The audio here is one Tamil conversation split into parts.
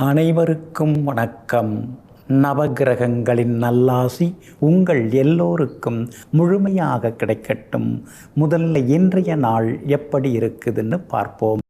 அனைவருக்கும் வணக்கம். நவகிரகங்களின் நல்லாசி உங்கள் எல்லோருக்கும் முழுமையாக கிடைக்கட்டும். முதல்ல இன்றைய நாள் எப்படி இருக்குதுன்னு பார்ப்போம்.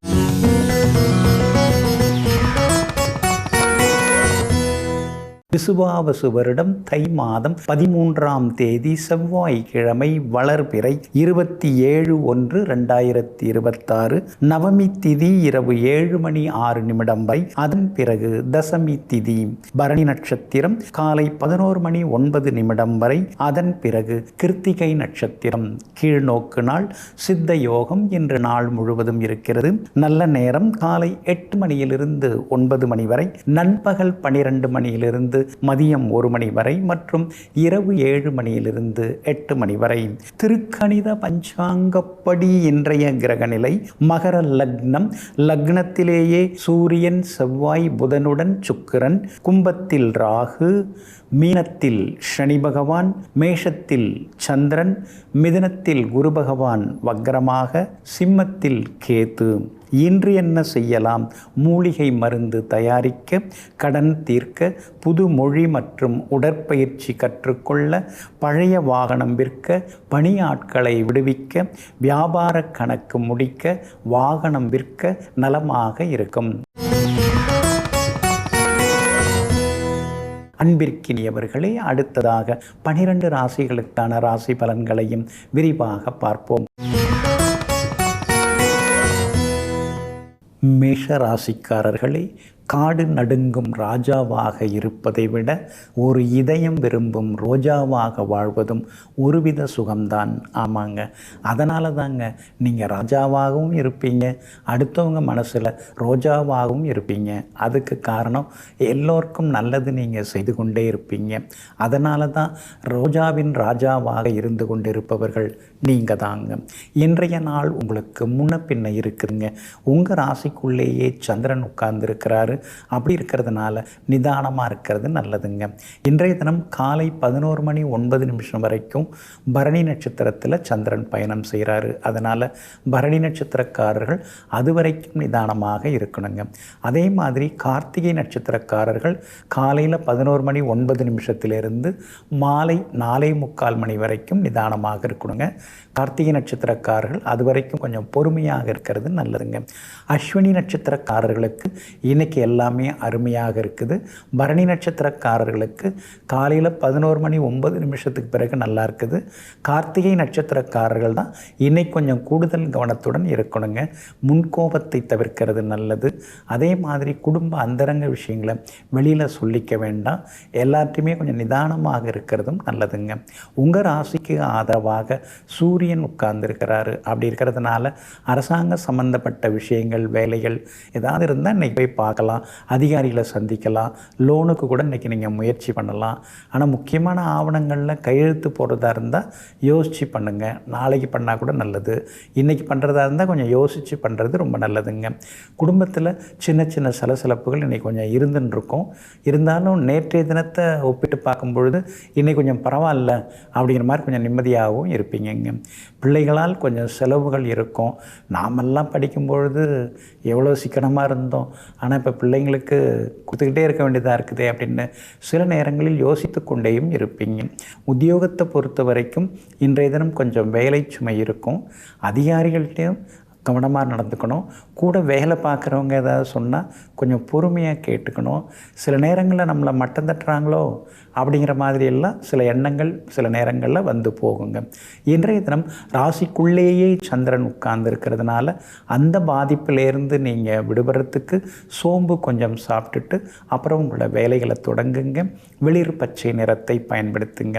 விசுவாவசு வருடம் தை மாதம் 13ஆம் தேதி செவ்வாய்க்கிழமை வளர்பிறை 27/1/2026 நவமி திதி இரவு 7:06 வரை. அதன் பிறகு தசமி திதி பரணி நட்சத்திரம் காலை 11:09 வரை. அதன் பிறகு கிருத்திகை நட்சத்திரம் கீழ்நோக்கு நாள். சித்த யோகம் இன்று நாள் முழுவதும் இருக்கிறது. நல்ல நேரம் காலை 8 மணியிலிருந்து 9 மணி வரை, நண்பகல் 12 மணியிலிருந்து மதியம் 1 மணி வரை மற்றும் இரவு 7 மணியிலிருந்து 8 மணி வரை. திருக்கணித பஞ்சாங்கப்படி இன்றைய கிரகநிலை மகர லக்னம். லக்னத்திலேயே சூரியன், செவ்வாய், புதனுடன் சுக்கிரன், கும்பத்தில் ராகு, மீனத்தில் சனி பகவான், மேஷத்தில் சந்திரன், மிதுனத்தில் குரு பகவான் வக்ரமாக, சிம்மத்தில் கேது. இன்று என்ன செய்யலாம்? மூலிகை மருந்து தயாரிக்க, கடன் தீர்க்க, புது மொழி மற்றும் உடற்பயிற்சி கற்றுக்கொள்ள, பழைய வாகனம் விற்க, பணியாட்களை விடுவிக்க, வியாபார கணக்கு முடிக்க, வாகனம் விற்க நலமாக இருக்கும். அன்பிற்கினியவர்களே, அடுத்ததாக 12 ராசிகளுக்கான ராசி பலன்களையும் விரிவாக பார்ப்போம். மேஷ ராசிக்காரர்களே, காடு நடுங்கும் ராஜாவாக இருப்பதை விட ஒரு இதயம் விரும்பும் ரோஜாவாக வாழ்வதும் ஒருவித சுகம்தான். ஆமாங்க, அதனால தாங்க நீங்கள் ராஜாவாகவும் இருப்பீங்க, அடுத்தவங்க மனசில் ரோஜாவாகவும் இருப்பீங்க. அதுக்கு காரணம் எல்லோருக்கும் நல்லது நீங்கள் செய்து கொண்டே இருப்பீங்க. அதனால தான் ரோஜாவின் ராஜாவாக இருந்து கொண்டிருப்பவர்கள் நீங்கள் தாங்க. இன்றைய நாள் உங்களுக்கு முன்ன பின்ன இருக்குதுங்க. உங்கள் ராசிக்குள்ளேயே சந்திரன் உட்கார்ந்துருக்கிறாரு. அப்படி இருக்கிறதுனால நிதானமாக இருக்கிறது நல்லதுங்க. இன்றைய தினம் காலை 11:09 வரைக்கும் பரணி நட்சத்திரத்தில் சந்திரன் பயணம் செய்கிறாரு. அதனால் பரணி நட்சத்திரக்காரர்கள் அது வரைக்கும் நிதானமாக இருக்கணுங்க. அதே மாதிரி கார்த்திகை நட்சத்திரக்காரர்கள் காலையில் 11:09 மாலை 4:45 வரைக்கும் நிதானமாக இருக்கணுங்க. கார்த்திகை நட்சத்திரக்காரர்கள் அது வரைக்கும் கொஞ்சம் பொறுமையாக இருக்கிறது நல்லதுங்க. அஸ்வினி நட்சத்திரக்காரர்களுக்கு இன்னைக்கு எல்லாமே அருமையாக இருக்குது. பரணி நட்சத்திரக்காரர்களுக்கு காலையில் 11:09 பிறகு நல்லா இருக்குது. கார்த்திகை நட்சத்திரக்காரர்கள் தான் இன்னைக்கு கொஞ்சம் கூடுதல் கவனத்துடன் இருக்கணுங்க. முன்கோபத்தை தவிர்க்கிறது நல்லது. அதே மாதிரி குடும்ப அந்தரங்க விஷயங்களை வெளியில் சொல்லிக்க வேண்டாம். எல்லாத்தையுமே கொஞ்சம் நிதானமாக இருக்கிறதும் நல்லதுங்க. உங்கள் ராசிக்கு ஆதரவாக சூரியன் உட்கார்ந்துருக்கிறாரு. அப்படி இருக்கிறதுனால அரசாங்க சம்பந்தப்பட்ட விஷயங்கள், வேலைகள் ஏதாவது இருந்தால் இன்றைக்கி போய் பார்க்கலாம், அதிகாரிகளை சந்திக்கலாம், லோனுக்கு கூட இன்றைக்கி நீங்கள் முயற்சி பண்ணலாம். ஆனால் முக்கியமான ஆவணங்களில் கையெழுத்து போடுறதா இருந்தால் யோசித்து பண்ணுங்கள். நாளைக்கு பண்ணால் கூட நல்லது. இன்றைக்கி பண்ணுறதா இருந்தால் கொஞ்சம் யோசித்து பண்ணுறது ரொம்ப நல்லதுங்க. குடும்பத்தில் சின்ன சின்ன சலசலப்புகள் இன்றைக்கி கொஞ்சம் இருந்துன்னு இருந்தாலும் நேற்றைய தினத்தை ஒப்பிட்டு பார்க்கும்பொழுது இன்றைக்கி கொஞ்சம் பரவாயில்ல அப்படிங்கிற மாதிரி கொஞ்சம் நிம்மதியாகவும் இருப்பீங்க. பிள்ளைகளால் கொஞ்சம் செலவுகள் இருக்கும். நாமெல்லாம் படிக்கும்பொழுது எவ்வளோ சிக்கனமாக இருந்தோம், ஆனால் இப்போ பிள்ளைங்களுக்கு கொடுத்துக்கிட்டே இருக்க வேண்டியதாக இருக்குது அப்படின்னு சில நேரங்களில் யோசித்து கொண்டேயும் இருப்பீங்க. உத்தியோகத்தை பொறுத்த வரைக்கும் இன்றைய தினம் கொஞ்சம் வேலை சுமை இருக்கும். அதிகாரிகள்கிட்டையும் கவனமாக நடந்துக்கணும். கூட வேலை பார்க்குறவங்க ஏதாவது சொன்னால் கொஞ்சம் பொறுமையாக கேட்டுக்கணும். சில நேரங்களில் நம்மளை மட்டம் தட்டுறாங்களோ அப்படிங்கிற மாதிரியெல்லாம் சில எண்ணங்கள் சில நேரங்களில் வந்து போகுங்க. இன்றைய தினம் ராசிக்குள்ளேயே சந்திரன் உட்கார்ந்துருக்கிறதுனால அந்த பாதிப்பிலேருந்து நீங்கள் விடுபடுறதுக்கு சோம்பு கொஞ்சம் சாப்பிட்டுட்டு அப்புறம் உங்களோட வேலைகளை தொடங்குங்க. வெளிர் பச்சை நிறத்தை பயன்படுத்துங்க.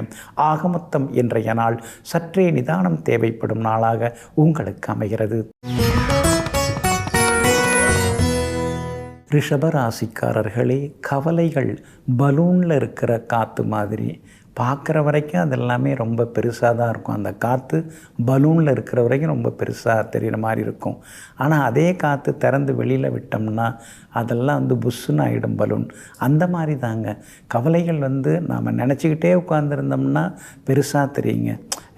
ஆக மொத்தம் இன்றைய நாள் சற்றே நிதானம் தேவைப்படும் நாளாக உங்களுக்கு அமைகிறது. ரிஷபராசிக்காரர்களே, கவலைகள் பலூனில் இருக்கிற காற்று மாதிரி பார்க்குற வரைக்கும் அதெல்லாமே ரொம்ப பெருசாக தான் இருக்கும். அந்த காற்று பலூனில் இருக்கிற வரைக்கும் ரொம்ப பெருசாக தெரிகிற மாதிரி இருக்கும். ஆனால் அதே காற்று திறந்து வெளியில் விட்டோம்னா அதெல்லாம் புஷ்ஷுன்னு ஆகிடும் பலூன். அந்த மாதிரி தாங்க கவலைகள் நாம் நினச்சிக்கிட்டே உட்காந்துருந்தோம்னா பெருசாக தெரியுங்க.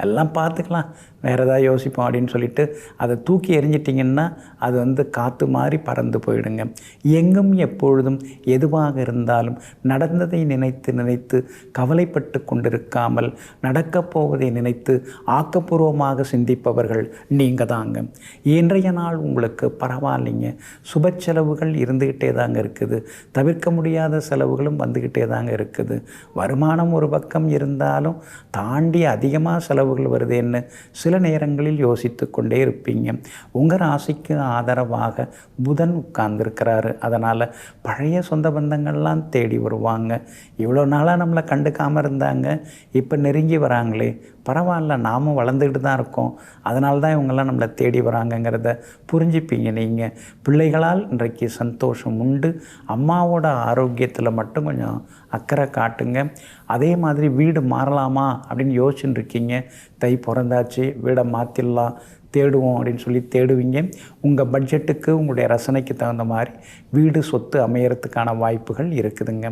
எல்லாம் பார்த்துக்கலாம், வேறு ஏதாவது யோசிப்போம் அப்படின்னு சொல்லிட்டு அதை தூக்கி எறிஞ்சிட்டிங்கன்னா அது வந்து காற்று மாதிரி பறந்து போயிடுங்க. எங்கும் எப்பொழுதும் எதுவாக இருந்தாலும் நடந்ததை நினைத்து நினைத்து கவலைப்பட்டு கொண்டிருக்காமல் நடக்கப் போவதை நினைத்து ஆக்கப்பூர்வமாக சிந்திப்பவர்கள் நீங்கள் தாங்க. இன்றைய நாள் உங்களுக்கு பரவாயில்லைங்க. சுப செலவுகள் இருந்துக்கிட்டே தாங்க இருக்குது. தவிர்க்க முடியாத செலவுகளும் வந்துக்கிட்டே தாங்க இருக்குது. வருமானம் ஒரு பக்கம் இருந்தாலும் தாண்டி அதிகமாக செலவுகள் வருதுன்னு சில நேரங்களில் யோசித்து கொண்டே இருப்பீங்க. உங்கள் ராசிக்கு ஆதரவாக புதன் உட்கார்ந்துருக்கிறாரு. அதனால் பழைய சொந்த பந்தங்கள்லாம் தேடி வருவாங்க. இவ்வளோ நாளாக நம்மளை கண்டுக்காமல் இருந்தாங்க, இப்போ நெருங்கி வராங்களே, பரவாயில்ல, நாமும் வளர்ந்துக்கிட்டு தான் இருக்கோம், அதனால தான் இவங்கெல்லாம் நம்மளை தேடி வராங்கங்கிறத புரிஞ்சுப்பீங்க. நீங்கள் பிள்ளைகளால் இன்றைக்கு சந்தோஷம் உண்டு. அம்மாவோட ஆரோக்கியத்தில் மட்டும் கொஞ்சம் அக்கறை காட்டுங்க. அதே மாதிரி வீடு மாறலாமா அப்படின்னு யோசிச்சுட்டு இருக்கீங்க. தை பிறந்தாச்சு, வீடை மாற்றிடலாம், தேடுவோம் அப்படின்னு சொல்லி தேடுவீங்க. உங்கள் பட்ஜெட்டுக்கு உங்களுடைய ரசனைக்கு தகுந்த மாதிரி வீடு சொத்து அமையறதுக்கான வாய்ப்புகள் இருக்குதுங்க.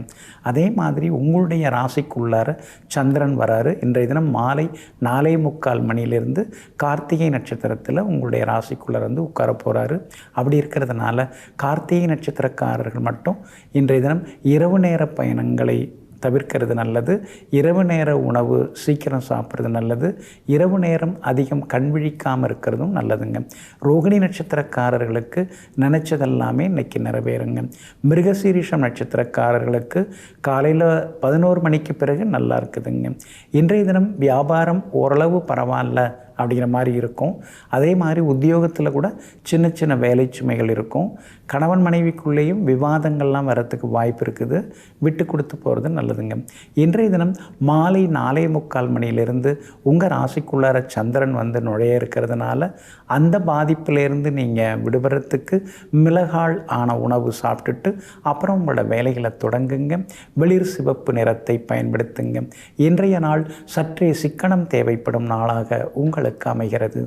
அதே மாதிரி உங்களுடைய ராசிக்குள்ளார சந்திரன் வராரு. இன்றைய தினம் மாலை 4:45 மணியிலிருந்து கார்த்திகை நட்சத்திரத்தில் உங்களுடைய ராசிக்குள்ளே வந்து உட்கார போகிறாரு. அப்படி இருக்கிறதுனால கார்த்திகை நட்சத்திரக்காரர்கள் மட்டும் இன்றைய தினம் இரவு நேர பயணங்களை தவிர்க்கிறது நல்லது. இரவு நேர உணவு சீக்கிரம் சாப்பிட்றது நல்லது. இரவு நேரம் அதிகம் கண் விழிக்காமல் இருக்கிறதும் நல்லதுங்க. ரோகிணி நட்சத்திரக்காரர்களுக்கு நினச்சதெல்லாமே இன்றைக்கி நிறைவேறுங்க. மிருகசீரிஷம் நட்சத்திரக்காரர்களுக்கு காலையில் 11 மணிக்கு பிறகு நல்லா இருக்குதுங்க. இன்றைய தினம் வியாபாரம் ஓரளவு பரவாயில்ல அப்படிங்கிற மாதிரி இருக்கும். அதே மாதிரி உத்தியோகத்தில் கூட சின்ன சின்ன வேலை சுமைகள் இருக்கும். கணவன் மனைவிக்குள்ளேயும் விவாதங்கள்லாம் வரத்துக்கு வாய்ப்பு இருக்குது. விட்டு கொடுத்து போகிறது நல்லதுங்க. இன்றைய தினம் மாலை 4:45 மணியிலிருந்து உங்கள் ராசிக்குள்ளார சந்திரன் வந்து நுழைய இருக்கிறதுனால அந்த பாதிப்பிலேருந்து நீங்கள் விடுபடுறதுக்கு மிளகால் ஆன உணவு சாப்பிட்டுட்டு அப்புறம் உங்களோட வேலைகளை தொடங்குங்க. வெளிர் சிவப்பு நிறத்தை பயன்படுத்துங்க. இன்றைய நாள் சற்றே சிக்கனம் தேவைப்படும் நாளாக உங்களுக்கு அமைகிறது.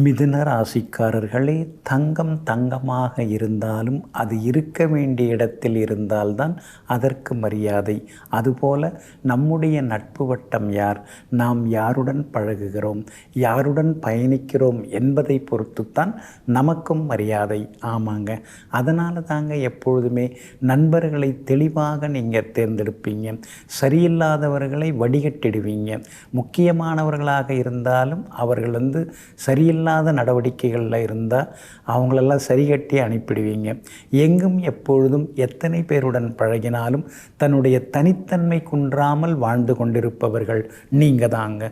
மிதுன ராசிக்காரர்களே, தங்கம் தங்கமாக இருந்தாலும் அது இருக்க வேண்டிய இடத்தில் இருந்தால்தான் அதற்கு மரியாதை. அதுபோல நம்முடைய நட்பு வட்டம் யார், நாம் யாருடன் பழகுகிறோம், யாருடன் பயணிக்கிறோம் என்பதை பொறுத்துத்தான் நமக்கும் மரியாதை. ஆமாங்க, அதனால தாங்க எப்பொழுதுமே நண்பர்களை தெளிவாக நீங்கள் தேர்ந்தெடுப்பீங்க. சரியில்லாதவர்களை வடிகட்டிடுவீங்க. முக்கியமானவர்களாக இருந்தாலும் அவர்கள் வந்து சரியில்லாத நடவடிக்கைகளில் இருந்தால் அவங்களெல்லாம் சரிகட்டி அனுப்பிடுவீங்க. எங்கும் எப்பொழுதும் எத்தனை பேருடன் பழகினாலும் தன்னுடைய தனித்தன்மை குன்றாமல் வாழ்ந்து கொண்டிருப்பவர்கள் நீங்கள் தாங்க.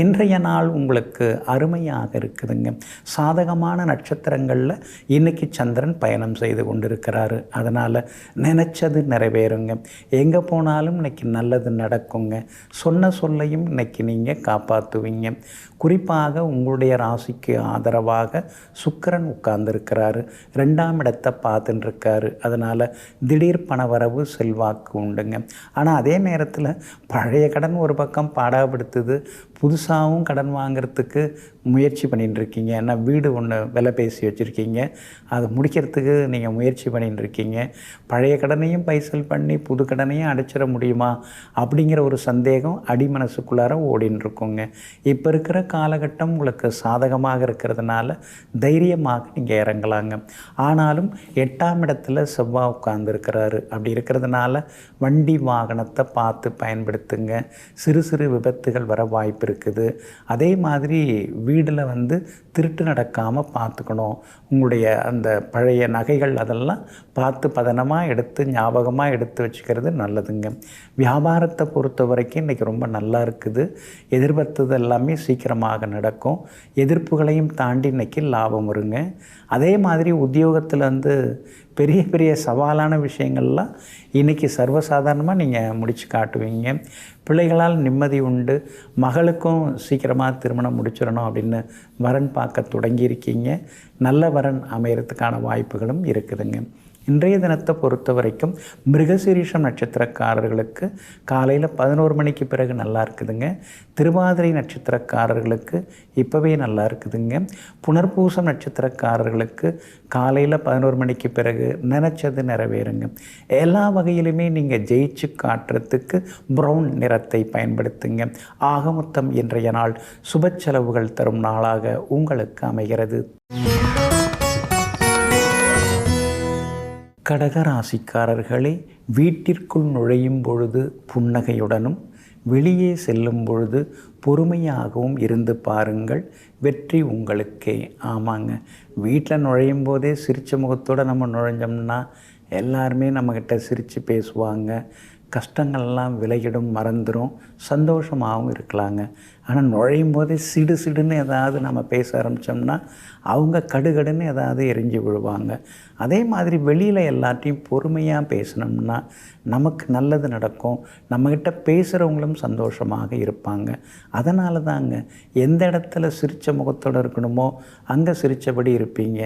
இன்றைய நாள் உங்களுக்கு அருமையாக இருக்குதுங்க. சாதகமான நட்சத்திரங்களில் இன்றைக்கி சந்திரன் பயணம் செய்து கொண்டிருக்கிறாரு. அதனால் நினச்சது நிறைவேறுங்க. எங்கே போனாலும் இன்றைக்கி நல்லது நடக்குங்க. சொன்ன சொல்லையும் இன்றைக்கி நீங்கள் காப்பாற்றுவீங்க. குறிப்பாக உங்களுடைய ராசிக்கு ஆதரவாக சுக்கிரன் உட்கார்ந்துருக்கிறாரு. 2ஆம் இடத்தை பார்த்துட்டுருக்காரு. அதனால் திடீர் பணவரவு செல்வாக்கு உண்டுங்க. ஆனால் அதே நேரத்தில் பழைய கடன் ஒரு பக்கம் பாடாப்படுத்துது. புதுசாகவும் கடன் வாங்கிறதுக்கு முயற்சி பண்ணிட்டுருக்கீங்க. ஏன்னா வீடு ஒன்று விலை பேசி வச்சுருக்கீங்க, அதை முடிக்கிறதுக்கு நீங்கள் முயற்சி பண்ணிட்டுருக்கீங்க. பழைய கடனையும் பைசல் பண்ணி புது கடனையும் அடைச்சிட முடியுமா அப்படிங்கிற ஒரு சந்தேகம் அடிமனசுக்குள்ளார ஓடின்னு இருக்குங்க. இப்போ இருக்கிற காலகட்டம் உங்களுக்கு சாதகமாக இருக்கிறதுனால தைரியமாக நீங்கள் இறங்கலாங்க. ஆனாலும் 8ஆம் இடத்துல செவ்வாய் உட்கார்ந்துருக்கிறாரு. அப்படி இருக்கிறதுனால வண்டி வாகனத்தை பார்த்து பயன்படுத்துங்க. சிறு சிறு விபத்துகள் வர வாய்ப்பு இருக்குது. அதே மாதிரி வீடில் வந்து திருட்டு நடக்காமல் பார்த்துக்கணும். உங்களுடைய அந்த பழைய நகைகள் அதெல்லாம் பார்த்து பதனமாக எடுத்து ஞாபகமாக எடுத்து வச்சுக்கிறது நல்லதுங்க. வியாபாரத்தை பொறுத்த வரைக்கும் இன்றைக்கி ரொம்ப நல்லா இருக்குது. எதிர்பார்த்தது எல்லாமே சீக்கிரமாக நடக்கும். எதிர்ப்புகளையும் தாண்டி இன்றைக்கி லாபம் வருங்க. அதே மாதிரி உத்தியோகத்தில் வந்து பெரிய பெரிய சவாலான விஷயங்கள்லாம் இன்றைக்கி சர்வசாதாரணமாக நீங்கள் முடித்து காட்டுவீங்க. பிள்ளைகளால் நிம்மதி உண்டு. மகளுக்கும் சீக்கிரமாக திருமணம் முடிச்சிடணும் அப்படின்னு வரன் பார்க்க தொடங்கியிருக்கீங்க. நல்ல வரன் அமையறதுக்கான வாய்ப்புகளும் இருக்குதுங்க. இன்றைய தினத்தை பொறுத்த வரைக்கும் மிருகசீரிஷம் நட்சத்திரக்காரர்களுக்கு காலையில் 11 மணிக்கு பிறகு நல்லா இருக்குதுங்க. திருவாதிரை நட்சத்திரக்காரர்களுக்கு இப்போவே நல்லா இருக்குதுங்க. புனர்பூசம் நட்சத்திரக்காரர்களுக்கு காலையில் 11 மணிக்கு பிறகு நினச்சது நிறைவேறுங்க. எல்லா வகையிலுமே நீங்கள் ஜெயிச்சு காட்டுறதுக்கு ப்ரௌன் நிறத்தை பயன்படுத்துங்க. ஆகமொத்தம் இன்றைய நாள் சுப செலவுகள் தரும் நாளாக உங்களுக்கு அமைகிறது. கடகராசிக்காரர்களே, வீட்டிற்குள் நுழையும் பொழுது புன்னகையுடனும் வெளியே செல்லும் பொழுது பொறுமையாகவும் இருந்து பாருங்கள். வெற்றி உங்களுக்கே. ஆமாங்க, வீட்டில் நுழையும் போதே சிரித்த முகத்தோடு நம்ம நுழைஞ்சோம்னா எல்லாருமே நம்மக்கிட்ட சிரித்து பேசுவாங்க. கஷ்டங்கள்லாம் விலகிடும், மறந்துடும், சந்தோஷமாகவும் இருக்கலாங்க. ஆனால் நுழையும் போதே சிடு சிடுன்னு ஏதாவது நம்ம பேச ஆரம்பித்தோம்னா அவங்க கடுகடுன்னு ஏதாவது எரிஞ்சு விழுவாங்க. அதே மாதிரி வெளியில் எல்லாத்தையும் பொறுமையாக பேசினோம்னா நமக்கு நல்லது நடக்கும். நம்மக்கிட்ட பேசுகிறவங்களும் சந்தோஷமாக இருப்பாங்க. அதனால தாங்க எந்த இடத்துல சிரித்த முகத்தோடு இருக்கணுமோ அங்கே சிரித்தபடி இருப்பீங்க.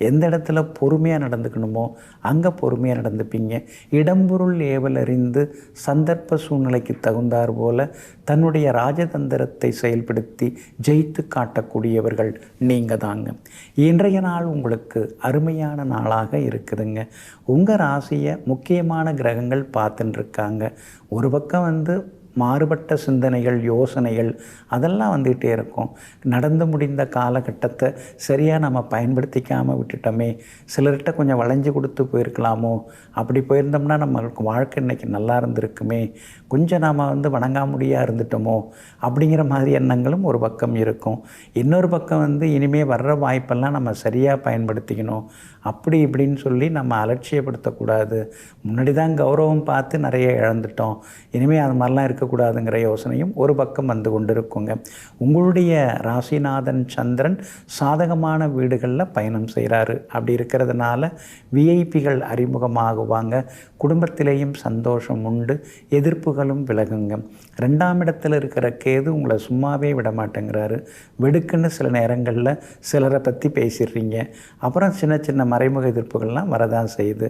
எந்த இடத்துல பொறுமையாக நடந்துக்கணுமோ அங்கே பொறுமையாக நடந்துப்பீங்க. இடம்பொருள் ஏவல் அறிந்து சந்தர்ப்ப சூழ்நிலைக்கு தகுந்தார் போல தன்னுடைய ராஜதந்திரத்தை செயல்படுத்தி ஜெயித்து காட்டக்கூடியவர்கள் நீங்கள் தாங்க. இன்றைய நாள் உங்களுக்கு அருமையான நாளாக இருக்குதுங்க. உங்கள் ராசியை முக்கியமான கிரகங்கள் பார்த்துட்டுருக்காங்க. ஒரு பக்கம் மாறுபட்ட சிந்தனைகள், யோசனைகள் அதெல்லாம் வந்துகிட்டே இருக்கும். நடந்து முடிந்த காலகட்டத்தை சரியாக நம்ம பயன்படுத்திக்காமல் விட்டுட்டோமே, சிலர்கிட்ட கொஞ்சம் வளைஞ்சு கொடுத்து போயிருக்கலாமோ, அப்படி போயிருந்தோம்னா நம்மளுக்கு வாழ்க்கை இன்றைக்கி நல்லா இருந்திருக்குமே, கொஞ்சம் நாம் வணங்காமுடியாக இருந்துட்டோமோ அப்படிங்கிற மாதிரி எண்ணங்களும் ஒரு பக்கம் இருக்கும். இன்னொரு பக்கம் இனிமேல் வர்ற வாய்ப்பெல்லாம் நம்ம சரியாக பயன்படுத்திக்கணும், அப்படி இப்படின்னு சொல்லி நம்ம அலட்சியப்படுத்தக்கூடாது. முன்னாடி தான் கௌரவம் பார்த்து நிறைய இழந்துட்டோம், இனிமேல் அது மாதிரிலாம் இருக்கக்கூடாதுங்கிற யோசனையும் ஒரு பக்கம் வந்து கொண்டு இருக்குங்க. உங்களுடைய ராசிநாதன் சந்திரன் சாதகமான வீடுகளில் பயணம் செய்கிறாரு. அப்படி இருக்கிறதுனால விஐபிகள் அறிமுகமாகுவாங்க. குடும்பத்திலேயும் சந்தோஷம் உண்டு, எதிர்ப்புகளும் விலகுங்க. 2ஆம் இடத்துல இருக்கிற கேது உங்களை சும்மாவே விட மாட்டேங்கிறாரு. வெடுக்குன்னு சில நேரங்களில் சிலரை பற்றி பேசிடுறீங்க. அப்புறம் சின்ன சின்ன மறைமுக எதிர்ப்புகள்லாம் வரதான் செய்யுது.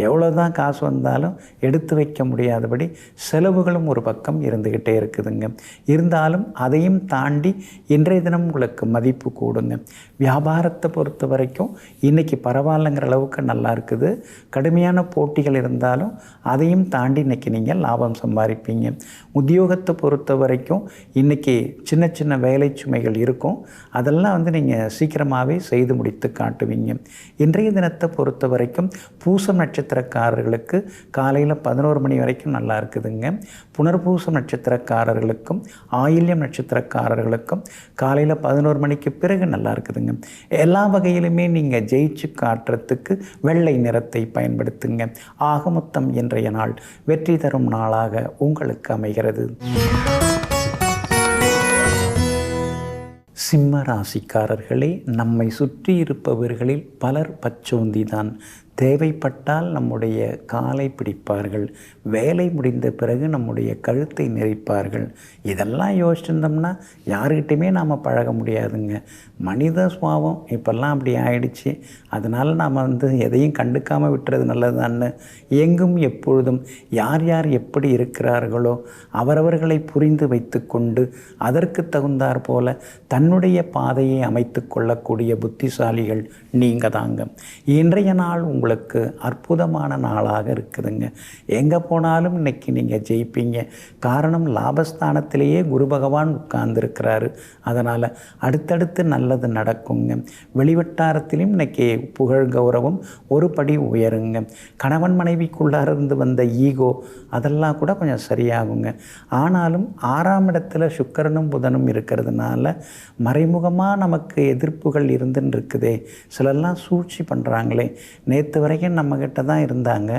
எவ்வளோ தான் காசு வந்தாலும் எடுத்து வைக்க முடியாதபடி செலவுகளும் ஒரு பக்கம் இருந்துக்கிட்டே இருக்குதுங்க. இருந்தாலும் அதையும் தாண்டி இன்றைய தினம் உங்களுக்கு மதிப்பு கூடுங்க. வியாபாரத்தை பொறுத்த வரைக்கும் இன்றைக்கி பரவாயில்லைங்கிற அளவுக்கு நல்லா இருக்குது. கடுமையான போட்டிகள் இருந்தாலும் அதையும் தாண்டி இன்றைக்கி நீங்கள் லாபம் சம்பாதிப்பீங்க. உத்தியோகத்தை பொறுத்த வரைக்கும் இன்றைக்கி சின்ன சின்ன வேலை சுமைகள் இருக்கும். அதெல்லாம் நீங்கள் சீக்கிரமாகவே செய்து முடித்து காட்டுவீங்க. இன்றைய தினத்தை பொறுத்த வரைக்கும் பூசம் நட்சத்திரக்காரர்களுக்கு காலையில் 11 மணி வரைக்கும் நல்லா இருக்குதுங்க. புனர்பூசம் நட்சத்திரக்காரர்களுக்கும் ஆயில்யம் நட்சத்திரக்காரர்களுக்கும் காலையில் 11 மணிக்கு பிறகு நல்லா இருக்குதுங்க. எல்லா வகையிலுமே நீங்கள் ஜெயிச்சு காட்டுறதுக்கு வெள்ளை நிறத்தை பயன்படுத்துங்க. ஆக மொத்தம் இன்றைய நாள் வெற்றி தரும் நாளாக உங்களுக்கு அமைகிறது. சிம்ம ராசிக்காரர்களே, நம்மை சுற்றி இருப்பவர்களில் பலர் பச்சோந்தி தான். தேவைப்பட்டால் நம்முடைய காலை பிடிப்பார்கள், வேலை முடிந்த பிறகு நம்முடைய கழுத்தை நெரிப்பார்கள். இதெல்லாம் யோசிச்சிருந்தோம்னா யாருக்கிட்டையுமே நாம் பழக முடியாதுங்க. மனித சுபாவம் இப்போல்லாம் அப்படி ஆயிடுச்சு. அதனால் நாம் எதையும் கண்டுக்காமல் விட்டுறது நல்லதான்னு எங்கும் எப்பொழுதும் யார் யார் எப்படி இருக்கிறார்களோ அவரவர்களை புரிந்து வைத்து கொண்டு அதற்கு தகுந்தாற் போல தன்னுடைய பாதையை அமைத்து கொள்ளக்கூடிய புத்திசாலிகள் நீங்கள் தாங்க. இன்றைய நாள் உங்களுக்கு அற்புதமான நாளாக இருக்குதுங்க. எங்கே போனாலும் இன்றைக்கி நீங்கள் ஜெயிப்பீங்க. காரணம், லாபஸ்தானத்திலேயே குரு பகவான் உட்கார்ந்துருக்கிறாரு. அதனால் அடுத்தடுத்து நல்லது நடக்குங்க. வெளிவட்டாரத்திலும் இன்றைக்கி புகழ் கௌரவம் ஒரு படி உயருங்க. கணவன் மனைவிக்குள்ளார இருந்து வந்த ஈகோ அதெல்லாம் கூட கொஞ்சம் சரியாகுங்க. ஆனாலும் 6ஆம் இடத்துல சுக்கிரனும் புதனும் இருக்கிறதுனால மறைமுகமாக நமக்கு எதிர்ப்புகள் இருந்துன்னு இருக்குதே. சிலர்லாம் சூழ்ச்சி பண்ணுறாங்களே, நேற்று வரைக்கும் நம்மக்கிட்ட தான் இருந்தாங்க,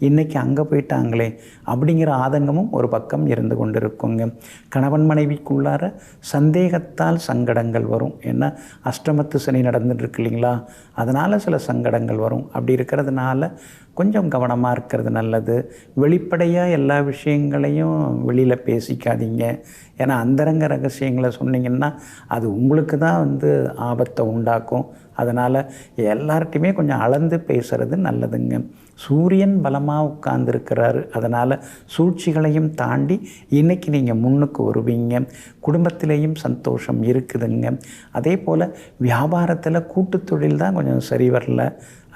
இன்றைக்கி அங்கே போயிட்டாங்களே அப்படிங்கிற ஆதங்கமும் ஒரு பக்கம் இருந்து கொண்டு இருக்குங்க. கணவன் மனைவிக்குள்ளார சந்தேகத்தால் சங்கடங்கள் வரும். ஏன்னா அஷ்டமத்து சனி நடந்துட்டுருக்கு இல்லைங்களா, அதனால் சில சங்கடங்கள் வரும். அப்படி இருக்கிறதுனால கொஞ்சம் கவனமாக இருக்கிறது நல்லது. வெளிப்படையாக எல்லா விஷயங்களையும் வெளியில் பேசிக்காதீங்க. ஏன்னா அந்தரங்க ரகசியங்களை சொன்னீங்கன்னா அது உங்களுக்கு தான் ஆபத்தை உண்டாக்கும். அதனால் எல்லார்ட்டையுமே கொஞ்சம் அளந்து பேசுகிறது நல்லதுங்க. சூரியன் பலமாக உட்கார்ந்துருக்கிறாரு. அதனால் சூழ்ச்சிகளையும் தாண்டி இன்றைக்கி நீங்கள் முன்னுக்கு வருவீங்க. குடும்பத்திலேயும் சந்தோஷம் இருக்குதுங்க. அதே போல் வியாபாரத்தில் கூட்டு தொழில் தான் கொஞ்சம் சரி வரல.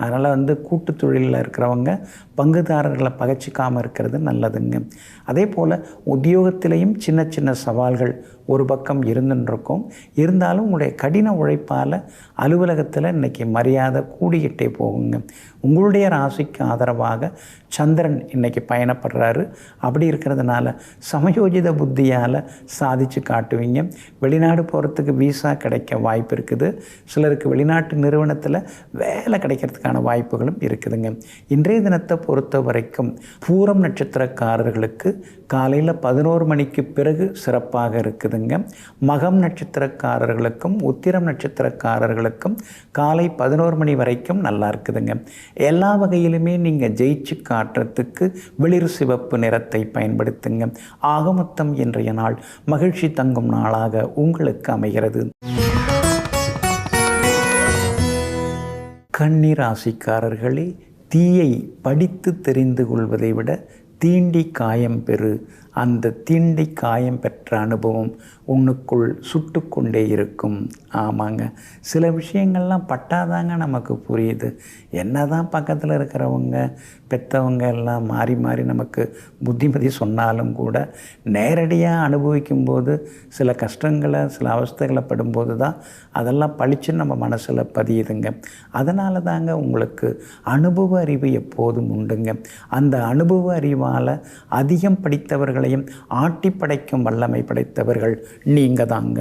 அதனால் கூட்டு தொழிலில் இருக்கிறவங்க பங்குதாரர்களை பகைச்சிக்காமல் இருக்கிறது நல்லதுங்க. அதே போல் உத்தியோகத்திலையும் சின்ன சின்ன சவால்கள் ஒரு பக்கம் இருந்துருக்கும். இருந்தாலும் உங்களுடைய கடின உழைப்பால் அலுவலகத்தில் இன்றைக்கி மரியாதை கூடிக்கிட்டே போகுங்க. உங்களுடைய ராசிக்கு ஆதரவாக சந்திரன் இன்றைக்கி பயணப்படுறாரு. அப்படி இருக்கிறதுனால சமயோஜித புத்தியால் சாதித்து காட்டுவீங்க. வெளிநாடு போகிறதுக்கு விசா கிடைக்க வாய்ப்பு இருக்குது. சிலருக்கு வெளிநாட்டு நிறுவனத்தில் வேலை கிடைக்கிறதுக்கான வாய்ப்புகளும் இருக்குதுங்க. இன்றைய தினத்தை பொறுத்த வரைக்கும் பூரம் நட்சத்திரக்காரர்களுக்கு காலையில் 11 மணிக்கு பிறகு சிறப்பாக இருக்குதுங்க. மகம் நட்சத்திரக்காரர்களுக்கும் உத்திரம் நட்சத்திரக்காரர்களுக்கும் காலை 11 மணி வரைக்கும் நல்லா இருக்குதுங்க. எல்லா வகையிலுமே நீங்கள் ஜெயிச்சு காட்டுறதுக்கு வெளிர் சிவப்பு நிறத்தை பயன்படுத்துங்க. ஆக மொத்தம் இன்றைய நாள் மகிழ்ச்சி தங்கும் நாளாக உங்களுக்கு அமைகிறது. கன்னி ராசிக்காரர்களே, தீயை படித்து தெரிந்து கொள்வதை விட தீண்டி காயம் பெறு. அந்த தீண்டி காயம் பெற்ற அனுபவம் உன்னுக்குள் சுட்டு கொண்டே இருக்கும். ஆமாங்க, சில விஷயங்கள்லாம் பட்டாதாங்க நமக்கு புரியுது. என்ன தான் பக்கத்தில் இருக்கிறவங்க பெற்றவங்க எல்லாம் மாறி மாறி நமக்கு புத்திமதி சொன்னாலும் கூட நேரடியாக அனுபவிக்கும்போது சில கஷ்டங்களை சில அவஸ்தைகளை படும்போது தான் அதெல்லாம் பளிச்சு நம்ம மனசில் பதியுதுங்க. அதனால தாங்க உங்களுக்கு அனுபவ அறிவு எப்போதும் உண்டுங்க. அந்த அனுபவ அறிவால் அதிகம் படித்தவர்களையும் ஆட்டி படைக்கும் வல்லமை படைத்தவர்கள் நீங்கள் தாங்க.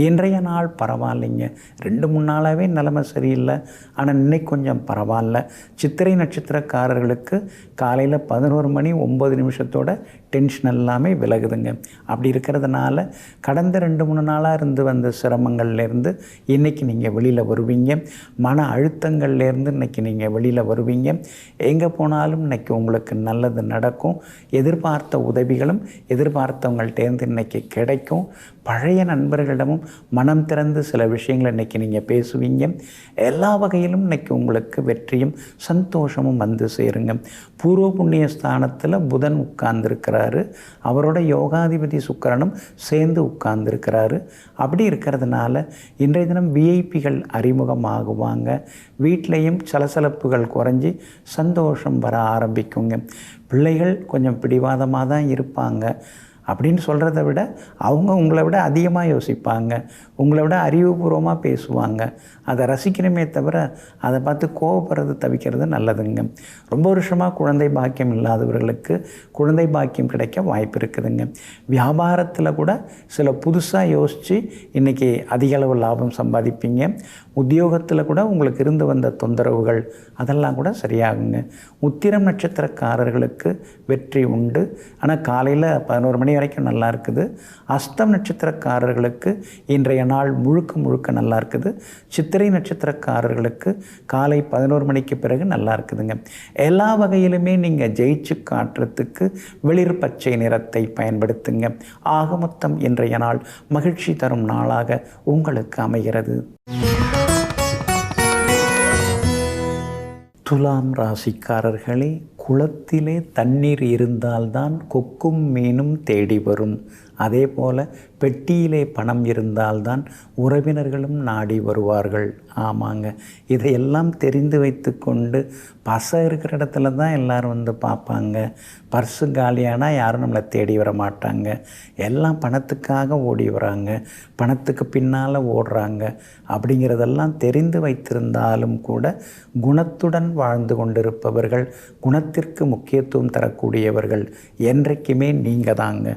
இன்றைய நாள் பரவாயில்லைங்க. 2-3 நாளாகவே நிலைமை சரியில்லை. ஆனால் இன்னைக்கு கொஞ்சம் பரவாயில்ல. சித்திரை நட்சத்திரக்காரர்களுக்கு காலையில் 11 மணி 9 நிமிஷத்தோட டென்ஷன் எல்லாமே விலகுதுங்க. அப்படி இருக்கிறதுனால கடந்த 2-3 நாளாக இருந்து வந்த சிரமங்கள்லேருந்து இன்றைக்கி நீங்கள் வெளியில் வருவீங்க. மன அழுத்தங்கள்லேருந்து இன்றைக்கி நீங்கள் வெளியில் வருவீங்க. எங்கே போனாலும் இன்றைக்கி உங்களுக்கு நல்லது நடக்கும். எதிர்பார்த்த உதவிகளும் எதிர்பார்த்தவங்கள்டேருந்து இன்றைக்கி கிடைக்கும். பழைய நண்பர்களிடமும் மனம் திறந்து சில விஷயங்களை இன்றைக்கி நீங்கள் பேசுவீங்க. எல்லா வகையிலும் இன்றைக்கி உங்களுக்கு வெற்றியும் சந்தோஷமும் வந்து சேருங்க. பூர்வ புண்ணிய ஸ்தானத்தில் புதன் உட்கார்ந்துருக்கிறாரு. அவரோட யோகாதிபதி சுக்கிரனும் சேர்ந்து உட்கார்ந்துருக்கிறாரு. அப்படி இருக்கிறதுனால இன்றைய தினம் விஐபிகள் அறிமுகமாகுவாங்க. வீட்லேயும் சலசலப்புகள் குறைஞ்சி சந்தோஷம் வர ஆரம்பிக்குங்க. பிள்ளைகள் கொஞ்சம் பிடிவாதமாக தான் இருப்பாங்க. அப்படின்னு சொல்கிறத விட அவங்க உங்களை விட அதிகமாக யோசிப்பாங்க. உங்களை விட அறிவுபூர்வமாக பேசுவாங்க. அதை ரசிக்கணுமே தவிர அதை பார்த்து கோவப்படுறது தவிக்கிறது நல்லதுங்க. ரொம்ப வருஷமாக குழந்தை பாக்கியம் இல்லாதவர்களுக்கு குழந்தை பாக்கியம் கிடைக்க வாய்ப்பு இருக்குதுங்க. வியாபாரத்தில் கூட சில புதுசாக யோசித்து இன்றைக்கி அதிக அளவு லாபம் சம்பாதிப்பீங்க. உத்தியோகத்தில் கூட உங்களுக்கு இருந்து வந்த தொந்தரவுகள் அதெல்லாம் கூட சரியாகுங்க. உத்திரம் நட்சத்திரக்காரர்களுக்கு வெற்றி உண்டு. ஆனால் காலையில் 11 மணி வரைக்கும் நல்லா இருக்குது. அஸ்தம் நட்சத்திரக்காரர்களுக்கு இன்றைய நாள் முழுக்க முழுக்க நல்லா இருக்குது. சித்திரை நட்சத்திரக்காரர்களுக்கு காலை 11 மணிக்கு பிறகு நல்லா இருக்குதுங்க. எல்லா வகையிலுமே நீங்கள் ஜெயிச்சு காட்டுறதுக்கு வெளிர் பச்சை நிறத்தை பயன்படுத்துங்க. ஆக மொத்தம் இன்றைய நாள் மகிழ்ச்சி தரும் நாளாக உங்களுக்கு அமைகிறது. துலாம் ராசிக்காரர்களே, குளத்திலே தண்ணீர் இருந்தால்தான் கொக்கும் மீனும் தேடி வரும். அதே போல் பெட்டியிலே பணம் இருந்தால்தான் உறவினர்களும் நாடி வருவார்கள். ஆமாங்க, இதையெல்லாம் தெரிந்து வைத்து கொண்டு பசை இருக்கிற இடத்துல தான் எல்லோரும் பார்ப்பாங்க. பர்ஸு காலியானால் யாரும் நம்மளை தேடி வர மாட்டாங்க. எல்லாம் பணத்துக்காக ஓடி வராங்க, பணத்துக்கு பின்னால் ஓடுறாங்க. அப்படிங்கிறதெல்லாம் தெரிந்து வைத்திருந்தாலும் கூட குணத்துடன் வாழ்ந்து கொண்டிருப்பவர்கள், குணத்திற்கு முக்கியத்துவம் தரக்கூடியவர்கள் என்றைக்குமே நீங்கள் தாங்க.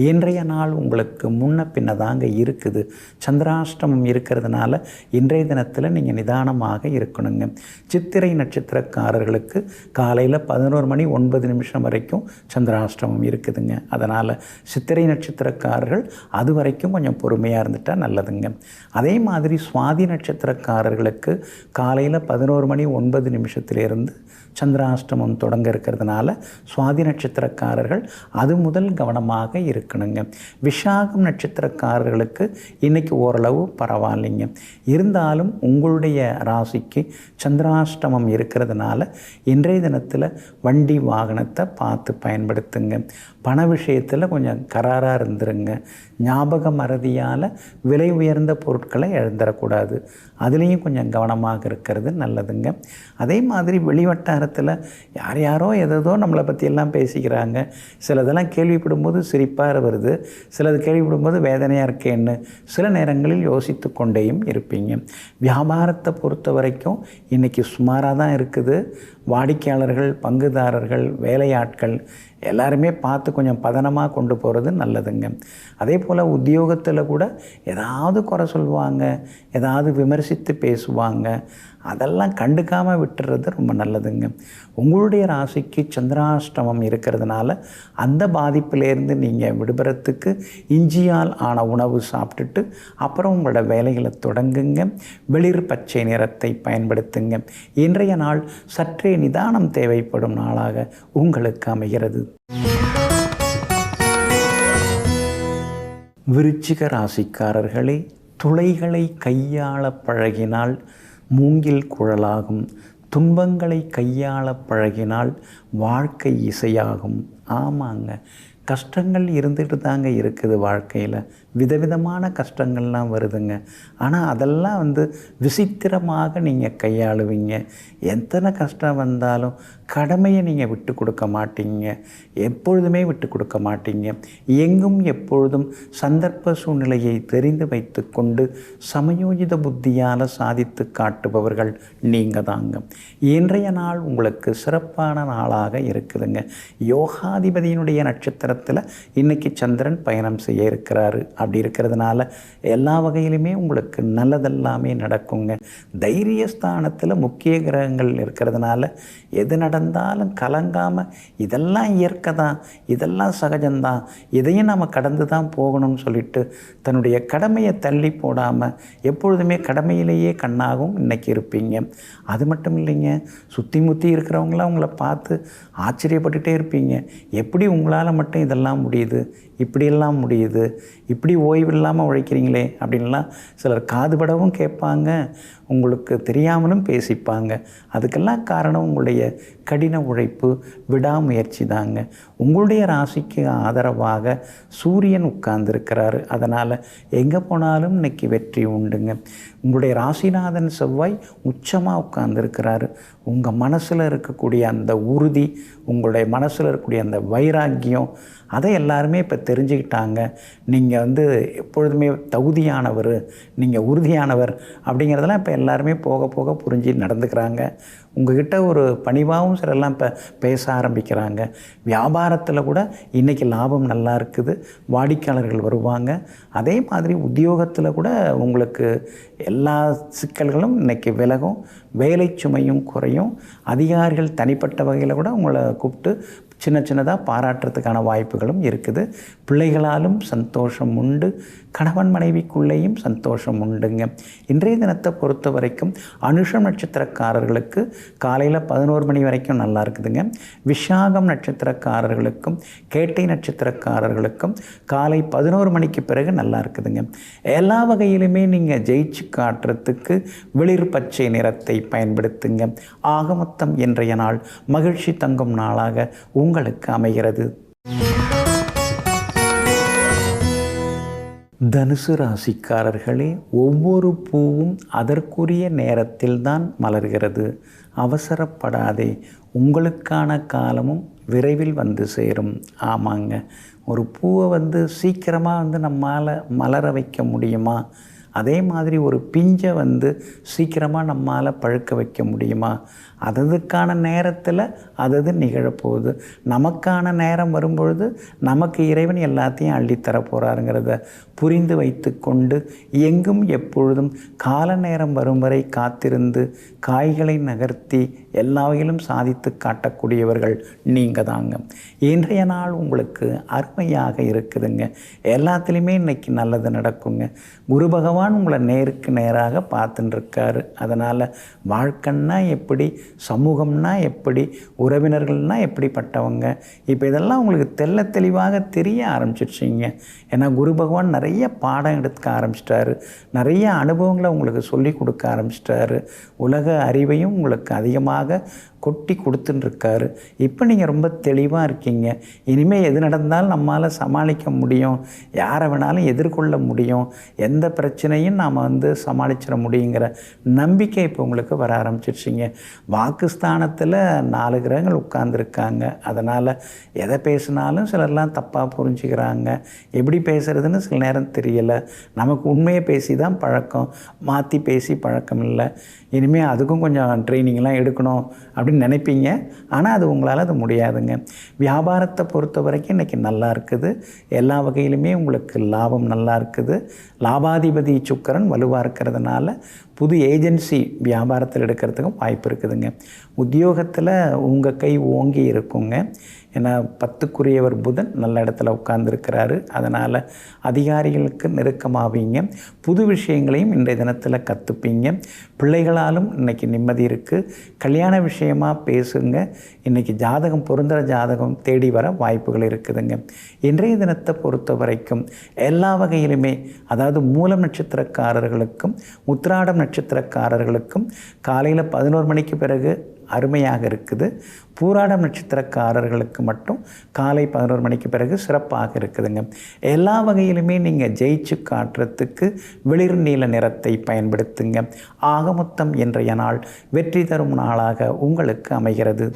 இன்றைய நாள் உங்களுக்கு முன்ன பின்ன தாங்க இருக்குது. சந்திராஷ்டமம் இருக்கிறதுனால இன்றைய தினத்தில் நீங்கள் நிதானமாக இருக்கணுங்க. சித்திரை நட்சத்திரக்காரர்களுக்கு காலையில் 11 மணி 9 நிமிஷம் வரைக்கும் சந்திராஷ்டமம் இருக்குதுங்க. அதனால் சித்திரை நட்சத்திரக்காரர்கள் அது வரைக்கும் கொஞ்சம் பொறுமையாக இருந்துட்டால் நல்லதுங்க. அதே மாதிரி சுவாதி நட்சத்திரக்காரர்களுக்கு காலையில் 11 மணி 9 நிமிஷத்திலிருந்து சந்திராஷ்டமம் தொடங்க இருக்கிறதுனால சுவாதி நட்சத்திரக்காரர்கள் அது முதல் கவனமாக இருக்கணுங்க. விஷாகம் நட்சத்திரக்காரர்களுக்கு இன்றைக்கி ஓரளவு பரவாயில்லைங்க. இருந்தாலும் உங்களுடைய ராசிக்கு சந்திராஷ்டமம் இருக்கிறதுனால இன்றைய தினத்தில் வண்டி வாகனத்தை பார்த்து பயன்படுத்துங்க. பண விஷயத்தில் கொஞ்சம் கராராக இருந்துருங்க. ஞாபக மறதியால் விலை உயர்ந்த பொருட்களை இழந்துடக்கூடாது. அதுலேயும் கொஞ்சம் கவனமாக இருக்கிறது நல்லதுங்க. அதே மாதிரி வெளிவட்டாரத்தில் யார் யாரோ எதோ நம்மளை பற்றியெல்லாம் பேசிக்கிறாங்க. சிலதெல்லாம் கேள்விப்படும்போது சிரிப்பாக வருது, சிலது கேள்விப்படும்போது வேதனையாக இருக்கேன்னு சில நேரங்களில் யோசித்து கொண்டேயும் இருப்பீங்க. வியாபாரத்தை பொறுத்த வரைக்கும் இன்றைக்கி சுமாராக தான் இருக்குது. வாடிக்கையாளர்கள், பங்குதாரர்கள், வேலையாட்கள் எல்லாருமே பார்த்து கொஞ்சம் பதனமாக கொண்டு போகிறது நல்லதுங்க. அதே போல் உத்தியோகத்தில் கூட ஏதாவது குறை சொல்லுவாங்க, ஏதாவது விமர்சித்து பேசுவாங்க. அதெல்லாம் கண்டுக்காமல் விட்டுறது ரொம்ப நல்லதுங்க. உங்களுடைய ராசிக்கு சந்திராஷ்டமம் இருக்கிறதுனால அந்த பாதிப்பிலேருந்து நீங்கள் விடுபடுறதுக்கு இஞ்சியால் ஆன உணவு சாப்பிட்டுட்டு அப்புறம் உங்களோட வேலைகளை தொடங்குங்க. வெளிர் பச்சை நிறத்தை பயன்படுத்துங்க. இன்றைய நாள் சற்றே நிதானம் தேவைப்படும் நாளாக உங்களுக்கு அமைகிறது. விருச்சிக ராசிக்காரர்களே, துளைகளை கையாள பழகினால் மூங்கில் குழலாகும். துன்பங்களை கையாள பழகினால் வாழ்க்கை இசையாகும். ஆமாங்க, கஷ்டங்கள் இருந்துகிட்டு தாங்க இருக்குது. வாழ்க்கையில் விதவிதமான கஷ்டங்கள்லாம் வருதுங்க. ஆனால் அதெல்லாம் விசித்திரமாக நீங்கள் கையாளுவீங்க. எத்தனை கஷ்டம் வந்தாலும் கடமையை நீங்கள் விட்டு கொடுக்க மாட்டீங்க. எப்பொழுதுமே விட்டு கொடுக்க மாட்டீங்க. எங்கும் எப்பொழுதும் சந்தர்ப்ப சூழ்நிலையை தெரிந்து வைத்து கொண்டு சமயோஜித புத்தியால் சாதித்து காட்டுபவர்கள் நீங்கள் தாங்க. இன்றைய நாள் உங்களுக்கு சிறப்பான நாளாக இருக்குதுங்க. யோகாதிபதியினுடைய நட்சத்திரத்தில் இன்றைக்கி சந்திரன் பயணம் செய்ய இருக்கிறாரு. அப்படி இருக்கிறதுனால எல்லா வகையிலுமே உங்களுக்கு நல்லதெல்லாமே நடக்குங்க. தைரியஸ்தானத்தில் முக்கிய கிரகங்கள் இருக்கிறதுனால எது நடந்தாலும் கலங்காமல் இதெல்லாம் இயற்கை தான், இதெல்லாம் சகஜம்தான், இதையும் நம்ம கடந்து தான் போகணும்னு சொல்லிட்டு தன்னுடைய கடமையை தள்ளி போடாமல் எப்பொழுதுமே கடமையிலேயே கண்ணாகவும் இன்றைக்கி இருப்பீங்க. அது மட்டும் இல்லைங்க, சுற்றி முற்றி இருக்கிறவங்களாம் உங்களை பார்த்து ஆச்சரியப்பட்டுகிட்டே இருப்பீங்க. எப்படி உங்களால் மட்டும் இதெல்லாம் முடியுது, இப்படியெல்லாம் முடியுது, இப்படி ஓய்வு இல்லாமல் உழைக்கிறீங்களே அப்படின்லாம் சிலர் காதுபடவும் கேட்பாங்க, உங்களுக்கு தெரியாமலும் பேசிப்பாங்க. அதுக்கெல்லாம் காரணம் உங்களுடைய கடின உழைப்பு, விடாமுயற்சி தாங்க. உங்களுடைய ராசிக்கு ஆதரவாக சூரியன் உட்கார்ந்துருக்கிறாரு. அதனால் எங்கே போனாலும் இன்னைக்கு வெற்றி உண்டுங்க. உங்களுடைய ராசிநாதன் செவ்வாய் உச்சமாக உட்கார்ந்துருக்கிறாரு. உங்கள் மனசில் இருக்கக்கூடிய அந்த உறுதி, உங்களுடைய மனசில் இருக்கக்கூடிய அந்த வைராக்கியம், அதை எல்லாருமே இப்போ தெரிஞ்சுக்கிட்டாங்க. நீங்கள் எப்பொழுதுமே தகுதியானவர், நீங்கள் உறுதியானவர் அப்படிங்கிறதெல்லாம் இப்போ எல்லாருமே போக போக புரிஞ்சு நடந்துக்கிறாங்க. உங்கள்கிட்ட ஒரு பணிவாகவும் சிலரெல்லாம் இப்போ பேச ஆரம்பிக்கிறாங்க. வியாபாரத்தில் கூட இன்றைக்கி லாபம் நல்லா இருக்குது, வாடிக்கையாளர்கள் வருவாங்க. அதே மாதிரி உத்தியோகத்தில் கூட உங்களுக்கு எல்லா சிக்கல்களும் இன்றைக்கி விலகும், வேலை சுமையும் குறையும். அதிகாரிகள் தனிப்பட்ட வகையில் கூட உங்களை கூப்பிட்டு சின்ன சின்னதாக பாராட்டுறதுக்கான வாய்ப்புகளும் இருக்குது. பிள்ளைகளாலும் சந்தோஷம் உண்டு, கணவன் மனைவிக்குள்ளேயும் சந்தோஷம் உண்டுங்க. இன்றைய தினத்தை பொறுத்த வரைக்கும் அனுஷம் நட்சத்திரக்காரர்களுக்கு காலையில் 11 மணி வரைக்கும் நல்லா இருக்குதுங்க. விஷாகம் நட்சத்திரக்காரர்களுக்கும் கேட்டை நட்சத்திரக்காரர்களுக்கும் காலை 11 மணிக்கு பிறகு நல்லா இருக்குதுங்க. எல்லா வகையிலுமே நீங்கள் ஜெயிச்சு காட்டுறதுக்கு வெளிர் பச்சை நிறத்தை பயன்படுத்துங்க. ஆக மொத்தம் இன்றைய நாள் மகிழ்ச்சி தங்கும் நாளாக உங்களுக்கு அமைகிறது. தனுசு ராசிக்காரர்களே, ஒவ்வொரு பூவும் அதற்குரிய நேரத்தில்தான் மலர்கிறது. அவசரப்படாதே, உங்களுக்கான காலமும் விரைவில் வந்து சேரும். ஆமாங்க, ஒரு பூவை சீக்கிரமாக நம்மால் மலர வைக்க முடியுமா அதே மாதிரி ஒரு பிஞ்சை வந்து சீக்கிரமாக நம்மால் பழுக்க வைக்க முடியுமா? அததுக்கான நேரத்தில் அதது நிகழப்போகுது. நமக்கான நேரம் வரும்பொழுது நமக்கு இறைவன் எல்லாத்தையும் அள்ளித்தர போகிறாருங்கிறத புரிந்து வைத்து கொண்டு எங்கும் எப்பொழுதும் கால நேரம் வரும் வரை காத்திருந்து காய்களை நகர்த்தி எல்லா வகையிலும் சாதித்து காட்டக்கூடியவர்கள் நீங்கள் தாங்க. இன்றைய நாள் உங்களுக்கு அருமையாக இருக்குதுங்க. எல்லாத்துலேயுமே இன்றைக்கி நல்லது நடக்குங்க. குரு பகவான் உங்களை நேருக்கு நேராக பார்த்துட்டு இருக்காரு. அதனால் வாழ்க்கைன்னா எப்படி, சமூகம்னா எப்படி, உறவினர்கள்னால் எப்படிப்பட்டவங்க, இப்போ இதெல்லாம் உங்களுக்கு தெள்ள தெளிவாக தெரிய ஆரம்பிச்சிடுச்சிங்க. ஏன்னா குரு பகவான் நிறைய பாடம் எடுக்க ஆரம்பிச்சிட்டாரு. நிறைய அனுபவங்களை உங்களுக்கு சொல்லி கொடுக்க ஆரம்பிச்சிட்டாரு. உலக அறிவையும் உங்களுக்கு அதிகமாக கொட்டி கொடுத்துட்டுருக்காரு. இப்போ நீங்கள் ரொம்ப தெளிவாக இருக்கீங்க. இனிமேல் எது நடந்தாலும் நம்மளால் சமாளிக்க முடியும், யாரை வேணாலும் எதிர்கொள்ள முடியும், எந்த பிரச்சனையும் நாம் வந்து சமாளிச்சிட முடியுங்கிற நம்பிக்கை இப்போ உங்களுக்கு வர ஆரம்பிச்சிருச்சிங்க. வாக்குஸ்தானத்தில் 4 கிரகங்கள் உட்கார்ந்துருக்காங்க. அதனால் எதை பேசினாலும் சிலர்லாம் தப்பாக புரிஞ்சுக்கிறாங்க. எப்படி பேசுகிறதுன்னு சில நேரம் தெரியலை. நமக்கு உண்மையை பேசி தான் பழக்கம், மாற்றி பேசி பழக்கம் இல்லை. இனிமேல் அதுக்கும் கொஞ்சம் ட்ரைனிங்லாம் எடுக்கணும் அப்படின்னு நினைப்பீங்க. ஆனால் அது உங்களால் அது முடியாதுங்க. வியாபாரத்தை பொறுத்த வரைக்கும் இன்றைக்கி நல்லா இருக்குது. எல்லா வகையிலுமே உங்களுக்கு லாபம் நல்லா இருக்குது. லாபாதிபதி சுக்கிரன் வலுவாக இருக்கிறதுனால புது ஏஜென்சி வியாபாரத்தில் எடுக்கிறதுக்கும் வாய்ப்பு இருக்குதுங்க. உத்தியோகத்தில் உங்கள் கை ஓங்கி இருக்குங்க. ஏன்னா 10க்குரியவர் புதன் நல்ல இடத்துல உட்கார்ந்துருக்கிறாரு. அதனால் அதிகாரிகளுக்கு நெருக்கமாவீங்க. புது விஷயங்களையும் இன்றைய தினத்தில் கற்றுப்பீங்க. பிள்ளைகளாலும் இன்றைக்கி நிம்மதி இருக்குது. கல்யாண விஷயமாக பேசுங்க. இன்றைக்கி ஜாதகம் பொருந்துகிற ஜாதகம் தேடி வர வாய்ப்புகள் இருக்குதுங்க. இன்றைய தினத்தை பொறுத்த வரைக்கும் எல்லா வகையிலுமே, அதாவது மூலம் நட்சத்திரக்காரர்களுக்கும் உத்திராடம் நட்சத்திரக்காரர்களுக்கும் காலையில் 11 மணிக்கு பிறகு அருமையாக இருக்குது. பூராடம் நட்சத்திரக்காரர்களுக்கு மட்டும் காலை 11 மணிக்கு பிறகு சிறப்பாக இருக்குதுங்க. எல்லா வகையிலுமே நீங்கள் ஜெயிச்சு காட்டுறதுக்கு வெளிர் நீல நிறத்தை பயன்படுத்துங்க. ஆக மொத்தம் இன்றைய நாள் வெற்றி தரும் நாளாக உங்களுக்கு அமைகிறது.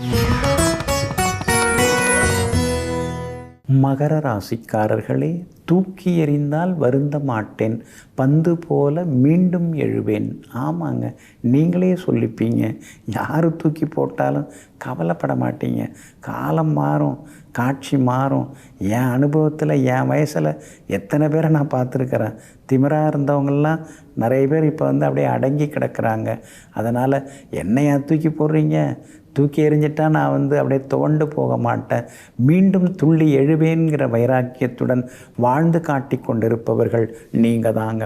மகர ராசிக்காரர்களே, தூக்கி எறிந்தால் வருந்த மாட்டேன், பந்து போல மீண்டும் எழுவேன். ஆமாங்க, நீங்களே சொல்லிப்பீங்க. யார் தூக்கி போட்டாலும் கவலைப்பட மாட்டீங்க. காலம் மாறும், காட்சி மாறும். என் அனுபவத்தில் என் வயசில் எத்தனை பேரை நான் பார்த்துருக்குறேன். திமிராக இருந்தவங்கள்லாம் நிறைய பேர் இப்போ வந்து அப்படியே அடங்கி கிடக்கிறாங்க. அதனால் என்னையா தூக்கி போடுறீங்க, தூக்கி எறிஞ்சிட்டா நான் வந்து அப்படியே துவண்டு போக மாட்டேன், மீண்டும் துள்ளி எழுவேங்கிற வைராக்கியத்துடன் வாழ்ந்து காட்டி கொண்டிருப்பவர்கள் நீங்கள் தாங்க.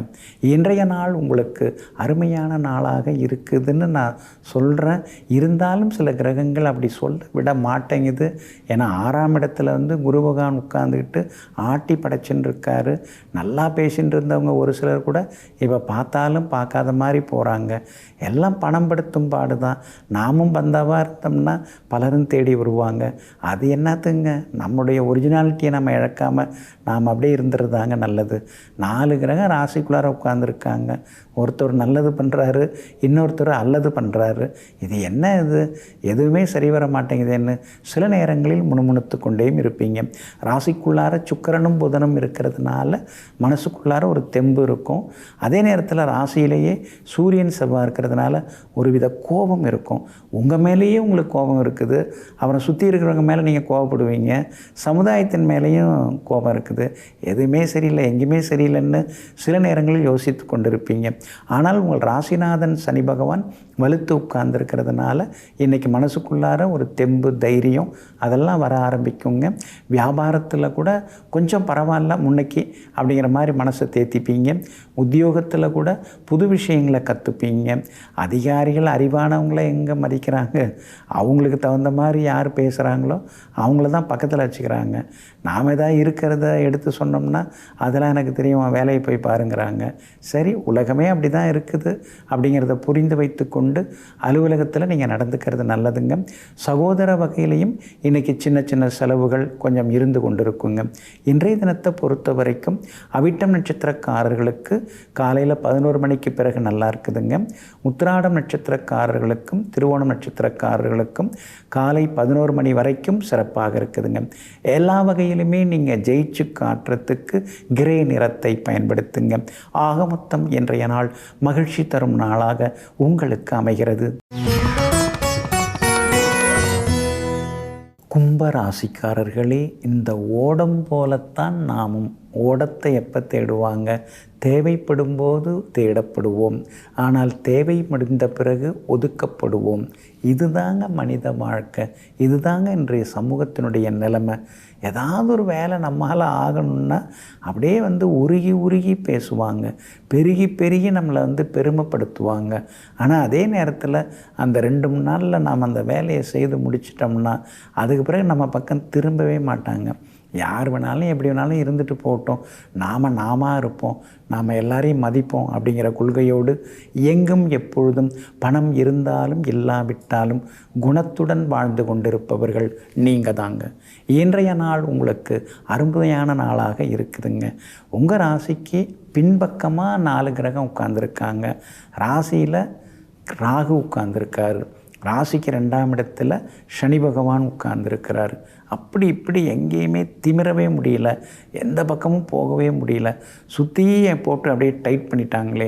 இன்றைய நாள் உங்களுக்கு அருமையான நாளாக இருக்குதுன்னு நான் சொல்கிறேன். இருந்தாலும் சில கிரகங்கள் அப்படி சொல்ல விட மாட்டேங்குது. ஏன்னா 6ஆம் இடத்துல வந்து குரு பகவான் உட்கார்ந்துக்கிட்டு ஆட்டி படைச்சுன்னு இருக்காரு. நல்லா பேசின்னு இருந்தவங்க ஒரு சிலர் கூட இப்போ பார்த்தாலும் பார்க்காத மாதிரி போகிறாங்க. எல்லாம் பணம் படுத்தும் பாடு தான். நாமும் பந்தாவாக இருந்தோம்னா பலரும் தேடி வருவாங்க. அது என்னத்துங்க, நம்முடைய ஒரிஜினாலிட்டியை நம்ம இழக்காமல் நாம் அப்படியே இருந்துருந்தாங்க நல்லது. 4 கிரகம் ராசிக்குள்ளார உட்காந்துருக்காங்க. ஒருத்தர் நல்லது பண்ணுறாரு, இன்னொருத்தர் அல்லது பண்ணுறாரு. இது என்ன, இது எதுவுமே சரி வர மாட்டேங்குதுன்னு சில நேரங்களில் முணுமுணுத்து கொண்டேயும் இருப்பீங்க. ராசிக்குள்ளார சுக்கிரனும் புதனும் இருக்கிறதுனால மனசுக்குள்ளார ஒரு தெம்பு இருக்கும். அதே நேரத்தில் ராசியிலேயே சூரியன் செவ்வாய் இருக்கிறதுனால ஒருவித கோபம் இருக்கும். உங்கள் மேலேயே உங்களுக்கு கோபம் இருக்குது, அவரை சுற்றி இருக்கிறவங்க மேலே நீங்கள் கோபப்படுவீங்க, சமுதாயத்தின் மேலேயும் கோபம் இருக்குது. எதுவுமே சரியில்லை, எங்கேயுமே சரியில்லைன்னு சில நேரங்களில் யோசித்து கொண்டிருப்பீங்க. ஆனால் உங்கள் ராசிநாதன் சனி பகவான் வலுத்து உட்கார்ந்துருக்கிறதுனால இன்றைக்கி மனசுக்குள்ளார ஒரு தெம்பு, தைரியம் அதெல்லாம் வர ஆரம்பிக்குங்க. வியாபாரத்தில் கூட கொஞ்சம் பரவாயில்ல முன்னைக்கு அப்படிங்கிற மாதிரி மனசை தேத்திப்பீங்க. உத்தியோகத்தில் கூட புது விஷயங்களை கற்றுப்பீங்க. அதிகாரிகள் அறிவானவங்களை எங்கே மதிக்கிறாங்க, அவங்களுக்கு தகுந்த மாதிரி யார் பேசுகிறாங்களோ அவங்கள தான் பக்கத்தில் வச்சுக்கிறாங்க. நாம் எதாவது இருக்கிறத எடுத்து சொன்னோம்னா அதெல்லாம் எனக்கு தெரியும், வேலையை போய் பாருங்கிறாங்க. சரி, உலகமே அப்படி தான் இருக்குது அப்படிங்கிறத புரிந்து வைத்து கொண்டு கொண்டு அலுவலகத்தில் நீங்கள் நடந்துக்கிறது நல்லதுங்க. சகோதர வகையிலையும் இன்றைக்கி சின்ன சின்ன செலவுகள் கொஞ்சம் இருந்து கொண்டிருக்குங்க. இன்றைய தினத்தை பொறுத்த வரைக்கும் அவிட்டம் நட்சத்திரக்காரர்களுக்கு காலையில் 11 மணிக்கு பிறகு நல்லா இருக்குதுங்க. உத்திராடம் நட்சத்திரக்காரர்களுக்கும் திருவோணம் நட்சத்திரக்காரர்களுக்கும் காலை 11 மணி வரைக்கும் சிறப்பாக இருக்குதுங்க. எல்லா வகையிலுமே நீங்கள் ஜெயிச்சு காட்டுறதுக்கு கிரே நிறத்தை பயன்படுத்துங்க. ஆக மொத்தம் இன்றைய நாள் மகிழ்ச்சி தரும் நாளாக உங்களுக்கு அமைகிறது. கும்பராசிக்காரர்களே, இந்த ஓடம் போலத்தான் நாமும். ஓடத்தை எப்போ தேடுவாங்க? தேவைப்படும் போது தேடப்படுவோம், ஆனால் தேவை முடிந்த பிறகு ஒதுக்கப்படுவோம். இதுதாங்க மனித வாழ்க்கை, இதுதாங்க இன்றைய சமூகத்தினுடைய நிலைமை. ஏதாவது ஒரு வேலை நம்மளால் ஆகணும்னா அப்படியே உருகி உருகி பேசுவாங்க, பெருகி பெருகி நம்மளை பெருமைப்படுத்துவாங்க. ஆனால் அதே நேரத்தில் அந்த 2-3 நாளில் நாம் அந்த வேலையை செய்து முடிச்சிட்டோம்னா அதுக்கு பிறகு நம்ம பக்கம் திரும்பவே மாட்டாங்க. யார் வேணாலும் எப்படி வேணாலும் இருந்துட்டு போகட்டும், நாம இருப்போம், நாம் எல்லாரையும் மதிப்போம் அப்படிங்கிற கொள்கையோடு எங்கும் எப்பொழுதும் பணம் இருந்தாலும் இல்லாவிட்டாலும் குணத்துடன் வாழ்ந்து கொண்டிருப்பவர்கள் நீங்கள் தாங்க. இன்றைய நாள் உங்களுக்கு அருமையான நாளாக இருக்குதுங்க. உங்கள் ராசிக்கு பின்பக்கமாக 4 கிரகம் உட்கார்ந்துருக்காங்க. ராசியில் ராகு உட்கார்ந்துருக்காரு. ராசிக்கு 2ஆம் இடத்துல சனி பகவான் உட்கார்ந்துருக்கிறார். அப்படி இப்படி எங்கேயுமே திமிரவே முடியல, எந்த பக்கமும் போகவே முடியல. சுற்றியே போட்டு அப்படியே டைட் பண்ணிட்டாங்களே,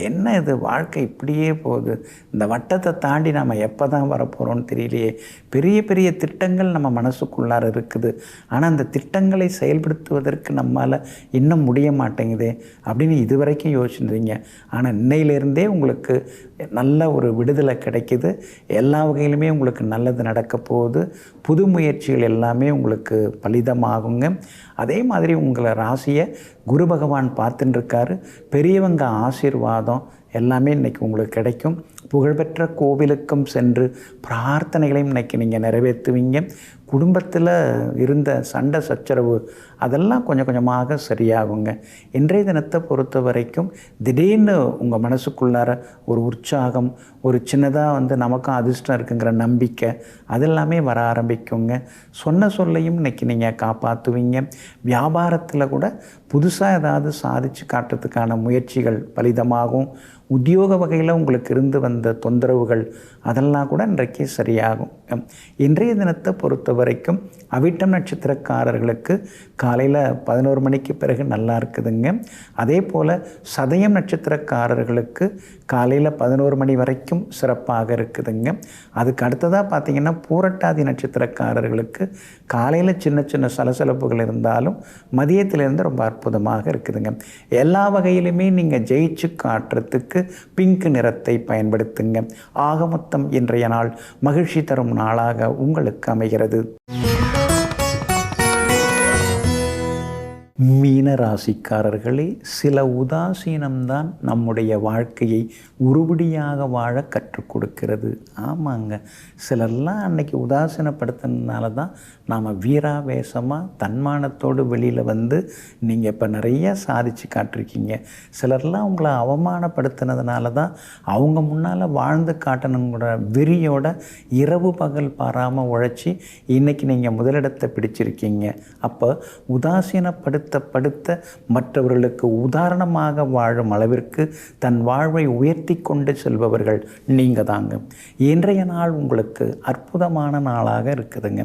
என்ன இது வாழ்க்கை இப்படியே போகுது, இந்த வட்டத்தை தாண்டி நாம் எப்போ தான் வரப்போகிறோன்னு தெரியலையே. பெரிய பெரிய திட்டங்கள் நம்ம மனசுக்குள்ளார இருக்குது, ஆனால் அந்த திட்டங்களை செயல்படுத்துவதற்கு நம்மால் இன்னும் முடிய மாட்டேங்குதே அப்படின்னு இதுவரைக்கும் யோசிச்சுருந்தீங்க. ஆனால் இன்னையிலேருந்தே உங்களுக்கு நல்ல ஒரு விடுதலை கிடைக்கிது. எல்லா வகையிலுமே உங்களுக்கு நல்லது நடக்க போகுது. புது முயற்சிகள் எல்லாமே உங்களுக்கு பலிதமாகுங்க. அதே மாதிரி உங்களை ராசியை குரு பகவான் பார்த்துட்டு இருக்காரு. பெரியவங்க ஆசீர்வாதம் எல்லாமே இன்றைக்கி உங்களுக்கு கிடைக்கும். புகழ்பெற்ற கோவிலுக்கும் சென்று பிரார்த்தனைகளையும் இன்றைக்கி நீங்கள் நிறைவேற்றுவீங்க. குடும்பத்தில் இருந்த சண்டை சச்சரவு அதெல்லாம் கொஞ்சம் கொஞ்சமாக சரியாகுங்க. இன்றைய தினத்தை பொறுத்த வரைக்கும் திடீர்னு உங்கள் மனசுக்குள்ளார ஒரு உற்சாகம், ஒரு சின்னதாக நமக்கும் அதிர்ஷ்டம் இருக்குங்கிற நம்பிக்கை அதெல்லாமே வர ஆரம்பிக்குங்க. சொன்ன சொல்லையும் இன்றைக்கி நீங்கள் காப்பாற்றுவீங்க. வியாபாரத்தில் கூட புதுசாக ஏதாவது சாதித்து காட்டுறதுக்கான முயற்சிகள் பலிதமாகும். உத்தியோக வகையில் உங்களுக்கு இருந்து வந்த தொந்தரவுகள் அதெல்லாம் கூட இன்றைக்கு சரியாகும். இன்றைய தினத்தை பொறுத்த வரைக்கும் அவிட்டம் நட்சத்திரக்காரர்களுக்கு காலையில் 11 மணிக்கு பிறகு நல்லா இருக்குதுங்க. அதே போல் சதயம் நட்சத்திரக்காரர்களுக்கு காலையில் 11 மணி வரைக்கும் சிறப்பாக இருக்குதுங்க. அதுக்கு அடுத்ததாக பார்த்திங்கன்னா பூரட்டாதி நட்சத்திரக்காரர்களுக்கு காலையில் சின்ன சின்ன சலசலப்புகள் இருந்தாலும் மதியத்திலேருந்து ரொம்ப அற்புதமாக இருக்குதுங்க. எல்லா வகையிலுமே நீங்கள் ஜெயிச்சு காட்டுறதுக்கு பிங்க் நிறத்தை பயன்படுத்துங்க. ஆக மொத்தம் இன்றைய நாள் மகிழ்ச்சி தரும் நாளாக உங்களுக்கு அமைகிறது. மீன ராசிக்காரர்களே, சில உதாசீனம்தான் நம்முடைய வாழ்க்கையை உருப்படியாக வாழ கற்றுக் கொடுக்கிறது. ஆமாங்க, சிலர்லாம் அன்னைக்கு உதாசீனப்படுத்தினால தான் நாம் வீராவேசமாக தன்மானத்தோடு வெளியில் நீங்கள் இப்போ நிறைய சாதித்து காட்டிருக்கீங்க. சிலர்லாம் உங்களை அவமானப்படுத்தினதுனால தான் அவங்க முன்னால் வாழ்ந்து காட்டணுங்கிற வெறியோட இரவு பகல் பாராமல் உழைச்சி இன்றைக்கி நீங்கள் முதலிடத்தை பிடிச்சிருக்கீங்க. அப்போ உதாசீனப்படுத்த மற்றவர்களுக்கு உதாரணமாக வாழும் அளவிற்கு தன் வாழ்வை உயர்த்தி கொண்டு செல்பவர்கள் நீங்கள் தாங்க. இன்றைய நாள் உங்களுக்கு அற்புதமான நாளாக இருக்குதுங்க.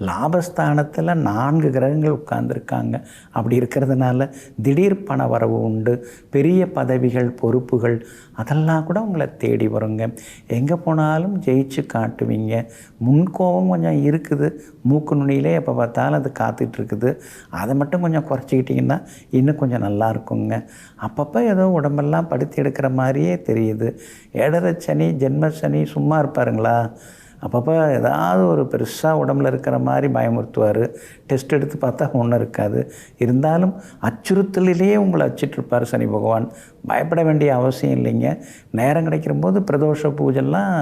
லாபஸ்தானத்தில் 4 கிரகங்கள் உட்கார்ந்துருக்காங்க. அப்படி இருக்கிறதுனால திடீர் பண வரவு உண்டு. பெரிய பதவிகள், பொறுப்புகள் அதெல்லாம் கூட உங்களை தேடி வருங்க. எங்கே போனாலும் ஜெயிச்சு காட்டுவீங்க. முன்கோபம் கொஞ்சம் இருக்குது, மூக்கு நுனியிலே எப்போ பார்த்தாலும் அது காத்துட்ருக்குது. அதை மட்டும் கொஞ்சம் குறைச்சிக்கிட்டிங்கன்னா இன்னும் கொஞ்சம் நல்லா இருக்குங்க. அப்பப்போ ஏதோ உடம்பெல்லாம் படுத்தி எடுக்கிற மாதிரியே தெரியுது. 7.5 சனி, ஜென்ம சனி சும்மா இருப்பாருங்களா? அப்பப்போ ஏதாவது ஒரு பெருசாக உடம்புல இருக்கிற மாதிரி பயமுறுத்துவார். டெஸ்ட் எடுத்து பார்த்தா ஒன்றும் இருக்காது. இருந்தாலும் அச்சுறுத்தலிலேயே உங்களை அச்சிட்ருப்பார் சனி பகவான். பயப்பட வேண்டிய அவசியம் இல்லைங்க. நேரம் கிடைக்கிற போது பிரதோஷ பூஜைலாம்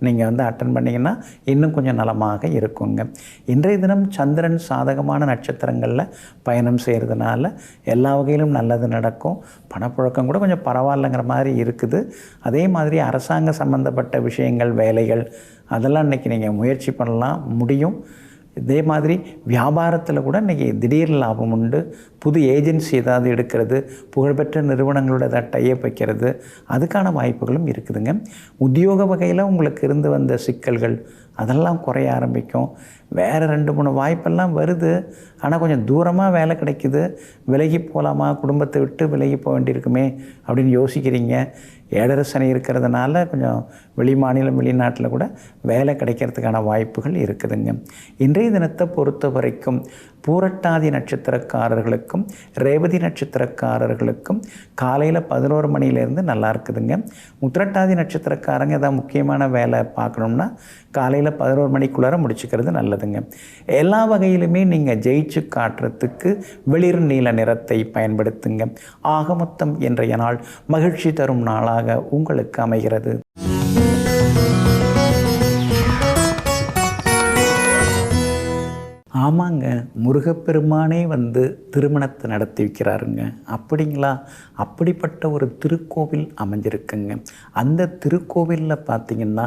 நீங்கள் வந்து அட்டன் பண்ணிங்கன்னா இன்னும் கொஞ்சம் நலமாக இருக்குங்க. இன்றைய தினம் சந்திரன் சாதகமான நட்சத்திரங்களில் பயணம் செய்கிறதுனால எல்லா வகையிலும் நல்லது நடக்கும். பணப்புழக்கம் கூட கொஞ்சம் பரவாயில்லைங்கிற மாதிரி இருக்குது. அதே மாதிரி அரசாங்க சம்பந்தப்பட்ட விஷயங்கள், வேலைகள் அதெல்லாம் இன்றைக்கி நீங்கள் முயற்சி பண்ணலாம், முடியும். இதே மாதிரி வியாபாரத்தில் கூட இன்றைக்கி திடீர் லாபம் உண்டு. புது ஏஜென்சி ஏதாவது எடுக்கிறது, புகழ்பெற்ற நிறுவனங்களோட ஏதாவது டைப் வைக்கிறது, அதுக்கான வாய்ப்புகளும் இருக்குதுங்க. உத்தியோக வகையில் உங்களுக்கு இருந்து வந்த சிக்கல்கள் அதெல்லாம் குறைய ஆரம்பிக்கும். வேறு 2-3 வாய்ப்பெல்லாம் வருது. ஆனால் கொஞ்சம் தூரமாக வேலை கிடைக்குது. விலகி போகலாமா, குடும்பத்தை விட்டு விலகி போக வேண்டியிருக்குமே அப்படின்னு யோசிக்கிறீங்க. 7.5 சனி இருக்கிறதுனால கொஞ்சம் வெளி மாநிலம், வெளிநாட்டில் கூட வேலை கிடைக்கிறதுக்கான வாய்ப்புகள் இருக்குதுங்க. இன்றைய தினத்தை பொறுத்த வரைக்கும் பூரட்டாதி நட்சத்திரக்காரர்களுக்கும் ரேவதி நட்சத்திரக்காரர்களுக்கும் காலையில் 11 மணிலேருந்து நல்லா இருக்குதுங்க. உத்திரட்டாதி நட்சத்திரக்காரங்க ஏதாவது முக்கியமான வேலை பார்க்கணும்னா காலையில் 11 மணிக்குள்ளார முடிச்சுக்கிறது நல்லதுங்க. எல்லா வகையிலுமே நீங்கள் ஜெயிச்சு காட்டுறதுக்கு வெளிர் நீல நிறத்தை பயன்படுத்துங்க. ஆக மொத்தம் இன்றைய நாள் மகிழ்ச்சி தரும் நாளாக உங்களுக்கு அமைகிறது. ஆமாங்க, முருகப்பெருமானே வந்து திருமணத்தை நடத்தி வைக்கிறாருங்க. அப்படிங்களா? அப்படிப்பட்ட ஒரு திருக்கோவில் அமைஞ்சிருக்குங்க. அந்த திருக்கோவிலில் பார்த்திங்கன்னா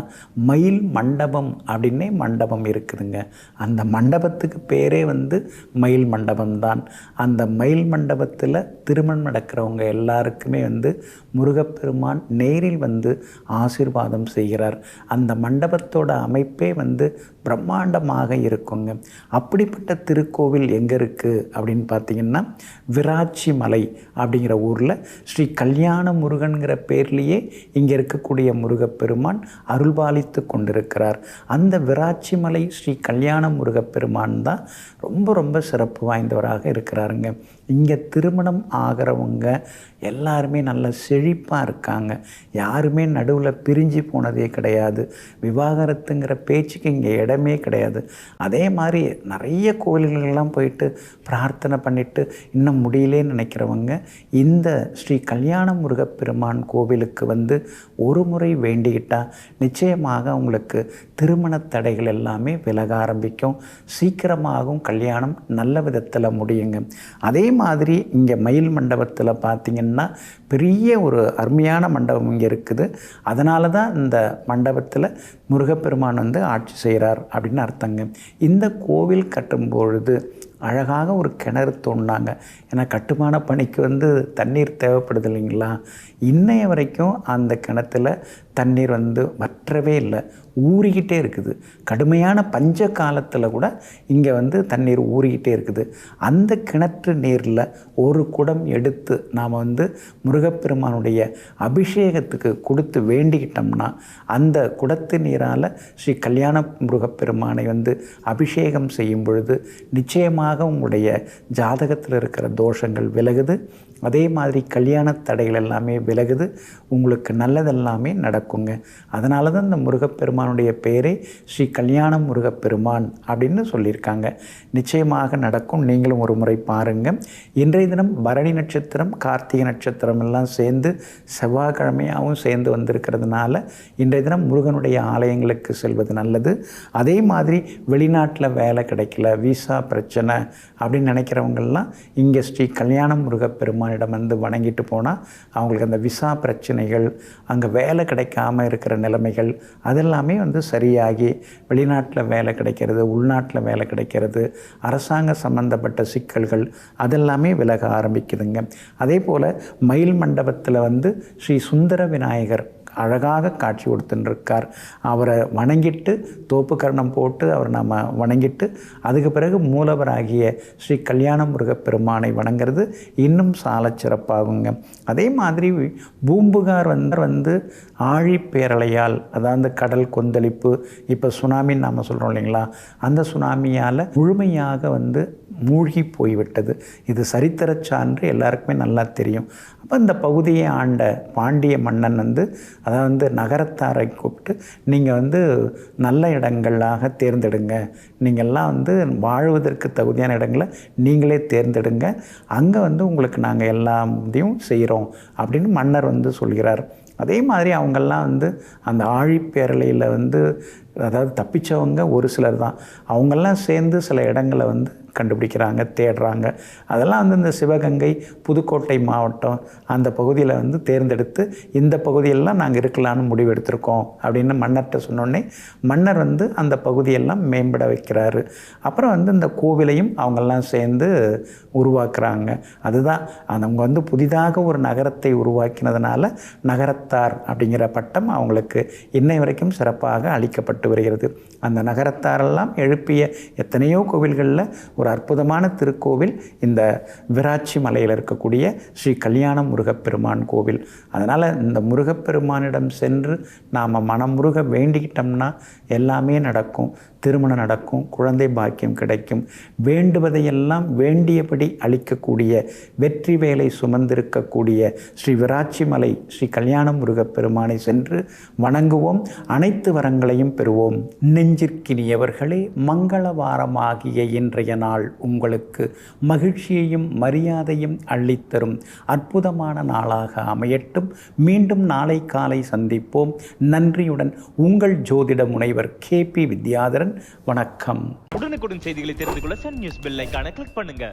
மயில் மண்டபம் அப்படின்னே மண்டபம் இருக்குதுங்க. அந்த மண்டபத்துக்கு பேரே வந்து மயில் மண்டபம் தான். அந்த மயில் மண்டபத்தில் திருமணம் நடக்கிறவங்க எல்லாருக்குமே வந்து முருகப்பெருமான் நேரில் வந்து ஆசீர்வாதம் செய்கிறார். அந்த மண்டபத்தோட அமைப்பே வந்து பிரம்மாண்டமாக இருக்குங்க. அப்படிப்பட்ட திருக்கோவில் எங்கே இருக்குது அப்படின்னு பார்த்திங்கன்னா விராட்சி மலை அப்படிங்கிற ஊரில் ஸ்ரீ கல்யாண முருகன்கிற பேர்லேயே இங்கே இருக்கக்கூடிய முருகப்பெருமான் அருள்பாலித்து கொண்டிருக்கிறார். அந்த விராட்சி மலை ஸ்ரீ கல்யாண முருகப்பெருமான் தான் ரொம்ப ரொம்ப சிறப்பு வாய்ந்தவராக இருக்கிறாருங்க. இங்கே திருமணம் ஆகிறவங்க எல்லாருமே நல்ல செழிப்பாக இருக்காங்க. யாருமே நடுவில் பிரிஞ்சு போனதே கிடையாது. விவாகரத்துங்கிற பேச்சுக்கு இங்கே இடமே கிடையாது. அதே மாதிரி நிறைய கோயில்களெல்லாம் போயிட்டு பிரார்த்தனை பண்ணிவிட்டு இன்னும் முடியலேன்னு நினைக்கிறவங்க இந்த ஸ்ரீ கல்யாண முருகப்பெருமான் கோவிலுக்கு வந்து ஒரு முறை வேண்டிக்கிட்டால் நிச்சயமாக அவங்களுக்கு திருமண தடைகள் எல்லாமே விலக ஆரம்பிக்கும். சீக்கிரமாகவும் கல்யாணம் நல்ல விதத்தில் முடியுங்க. அதே மாதிரி இங்கே மயில் மண்டபத்தில் பார்த்திங்கன்னா பெரிய ஒரு அருமையான மண்டபம் இங்கே இருக்குது. அதனால தான் இந்த மண்டபத்தில் முருகப்பெருமான் வந்து ஆட்சி செய்கிறார் அப்படின்னு அர்த்தங்க. இந்த கோவில் கட்டும்பொழுது அழகாக ஒரு கிணறு தோண்டினாங்க. ஏன்னா கட்டுமான பணிக்கு வந்து தண்ணீர் தேவைப்படுது இல்லைங்களா? இன்னைய வரைக்கும் அந்த கிணத்துல தண்ணீர் வந்து வற்றவே இல்லை, ஊறிக்கிட்டே இருக்குது. கடுமையான பஞ்ச காலத்தில் கூட இங்கே வந்து தண்ணீர் ஊறிக்கிட்டே இருக்குது. அந்த கிணற்று நீரில் ஒரு குடம் எடுத்து நாம் வந்து முருகப்பெருமானுடைய அபிஷேகத்துக்கு கொடுத்து வேண்டிக்கிட்டோம்னா அந்த குடத்து நீரால் ஸ்ரீ கல்யாண முருகப்பெருமானை வந்து அபிஷேகம் செய்யும் பொழுது நிச்சயமாக உங்களுடைய ஜாதகத்தில் இருக்கிற தோஷங்கள் விலகுது. அதே மாதிரி கல்யாண தடைகள் எல்லாமே விலகுது. உங்களுக்கு நல்லதெல்லாமே நடக்குங்க. அதனால தான் இந்த முருகப்பெருமானுடைய பேரே ஸ்ரீ கல்யாண முருகப்பெருமான் அப்படின்னு சொல்லியிருக்காங்க. நிச்சயமாக நடக்கும். நீங்களும் ஒரு முறை பாருங்கள். இன்றைய தினம் பரணி நட்சத்திரம், கார்த்திகை நட்சத்திரம் எல்லாம் சேர்ந்து செவ்வாய்க்கிழமையாகவும் சேர்ந்து வந்திருக்கிறதுனால இன்றைய தினம் முருகனுடைய ஆலயங்களுக்கு செல்வது நல்லது. அதே மாதிரி வெளிநாட்டில் வேலை கிடைக்கல, விசா பிரச்சனை அப்படின்னு நினைக்கிறவங்கெல்லாம் இங்கே ஸ்ரீ கல்யாண முருகப்பெருமானிடம் வந்து வணங்கிட்டு போனால் அவங்களுக்கு அந்த விசா பிரச்சனைகள், அங்கே வேலை கிடைக்காமல் இருக்கிற நிலைமைகள் அதெல்லாமே வந்து சரியாகி வெளிநாட்டில் வேலை கிடைக்கிறது, உள்நாட்டில் வேலை கிடைக்கிறது, அரசாங்க சம்பந்தப்பட்ட சிக்கல்கள் அதெல்லாமே விலக ஆரம்பிக்குதுங்க. அதே போல் மயில் மண்டபத்தில் வந்து ஸ்ரீ சுந்தர விநாயகர் அழகாக காட்சி கொடுத்துட்டுருக்கார். அவரை வணங்கிட்டு தோப்பு கரணம் போட்டு அவர் நாம் வணங்கிட்டு அதுக்கு பிறகு மூலவராகிய ஸ்ரீ கல்யாண முருகப்பெருமானை வணங்கிறது இன்னும் சால சிறப்பாகுங்க. அதே மாதிரி பூம்புகார் வந்து ஆழிப்பேரலையால், அதாவது கடல் கொந்தளிப்பு, இப்போ சுனாமின்னு நாம் சொல்கிறோம் இல்லைங்களா, அந்த சுனாமியால் முழுமையாக வந்து மூழ்கி போய்விட்டது. இது சரித்திர சான்று எல்லாருக்குமே நல்லா தெரியும். அப்போ இந்த பகுதியை ஆண்ட பாண்டிய மன்னன் வந்து அதாவது வந்து நகரத்தாரை கூப்பிட்டு நீங்கள் வந்து நல்ல இடங்களாக தேர்ந்தெடுங்க, நீங்கள்லாம் வந்து வாழ்வதற்கு தகுதியான இடங்களை நீங்களே தேர்ந்தெடுங்க, அங்கே வந்து உங்களுக்கு நாங்கள் எல்லாத்தையும் செய்கிறோம் அப்படின்னு மன்னர் வந்து சொல்கிறார். அதே மாதிரி அவங்கெல்லாம் வந்து அந்த ஆழிப்பேரலையில் வந்து அதாவது தப்பிச்சவங்க ஒரு சிலர் தான். அவங்கெல்லாம் சேர்ந்து சில இடங்களை வந்து கண்டுபிடிக்கிறாங்க, தேடுறாங்க. அதெல்லாம் வந்து இந்த சிவகங்கை, புதுக்கோட்டை மாவட்டம் அந்த பகுதியில் வந்து தேர்ந்தெடுத்து இந்த பகுதியெல்லாம் நாங்கள் இருக்கலான்னு முடிவெடுத்திருக்கோம் அப்படின்னு மன்னர்கிட்ட சொன்னோடனே மன்னர் வந்து அந்த பகுதியெல்லாம் மேம்பட வைக்கிறாரு. அப்புறம் வந்து இந்த கோவிலையும் அவங்கெல்லாம் சேர்ந்து உருவாக்குறாங்க. அதுதான் அவங்க வந்து புதிதாக ஒரு நகரத்தை உருவாக்கினதுனால நகரத்தார் அப்படிங்கிற பட்டம் அவங்களுக்கு இன்னை வரைக்கும் சிறப்பாக அளிக்கப்பட்டு வருகிறது. அந்த நகரத்தாரெல்லாம் எழுப்பிய எத்தனையோ கோவில்களில் ஒரு அற்புதமான திருக்கோவில் இந்த விராட்சி மலையில் இருக்கக்கூடிய ஸ்ரீ கல்யாண முருகப்பெருமான் கோவில். அதனால் இந்த முருகப்பெருமானிடம் சென்று நாம் மனமுருக வேண்டிக்கிட்டோம்னா எல்லாமே நடக்கும். திருமணம் நடக்கும், குழந்தை பாக்கியம் கிடைக்கும், வேண்டுவதையெல்லாம் வேண்டியபடி அளிக்கக்கூடிய வெற்றி வேலை சுமந்திருக்கக்கூடிய ஸ்ரீ விராட்சி மலை ஸ்ரீ கல்யாண முருகப்பெருமானை சென்று வணங்குவோம், அனைத்து வரங்களையும் பெறுவோம். நெஞ்சிற்கினியவர்களே, மங்களவாரமாகிய இன்றைய நாள் உங்களுக்கு மகிழ்ச்சியையும் மரியாதையும் அள்ளித்தரும் அற்புதமான நாளாக அமையட்டும். மீண்டும் நாளை காலை சந்திப்போம். நன்றியுடன் உங்கள் ஜோதிட முனைவர் KP வித்யாதரன். வணக்கம். உடனுக்குடன் செய்திகளை தெரிந்து கொள்ள சன் நியூஸ் பெல் ஐகானை கிளிக் பண்ணுங்க.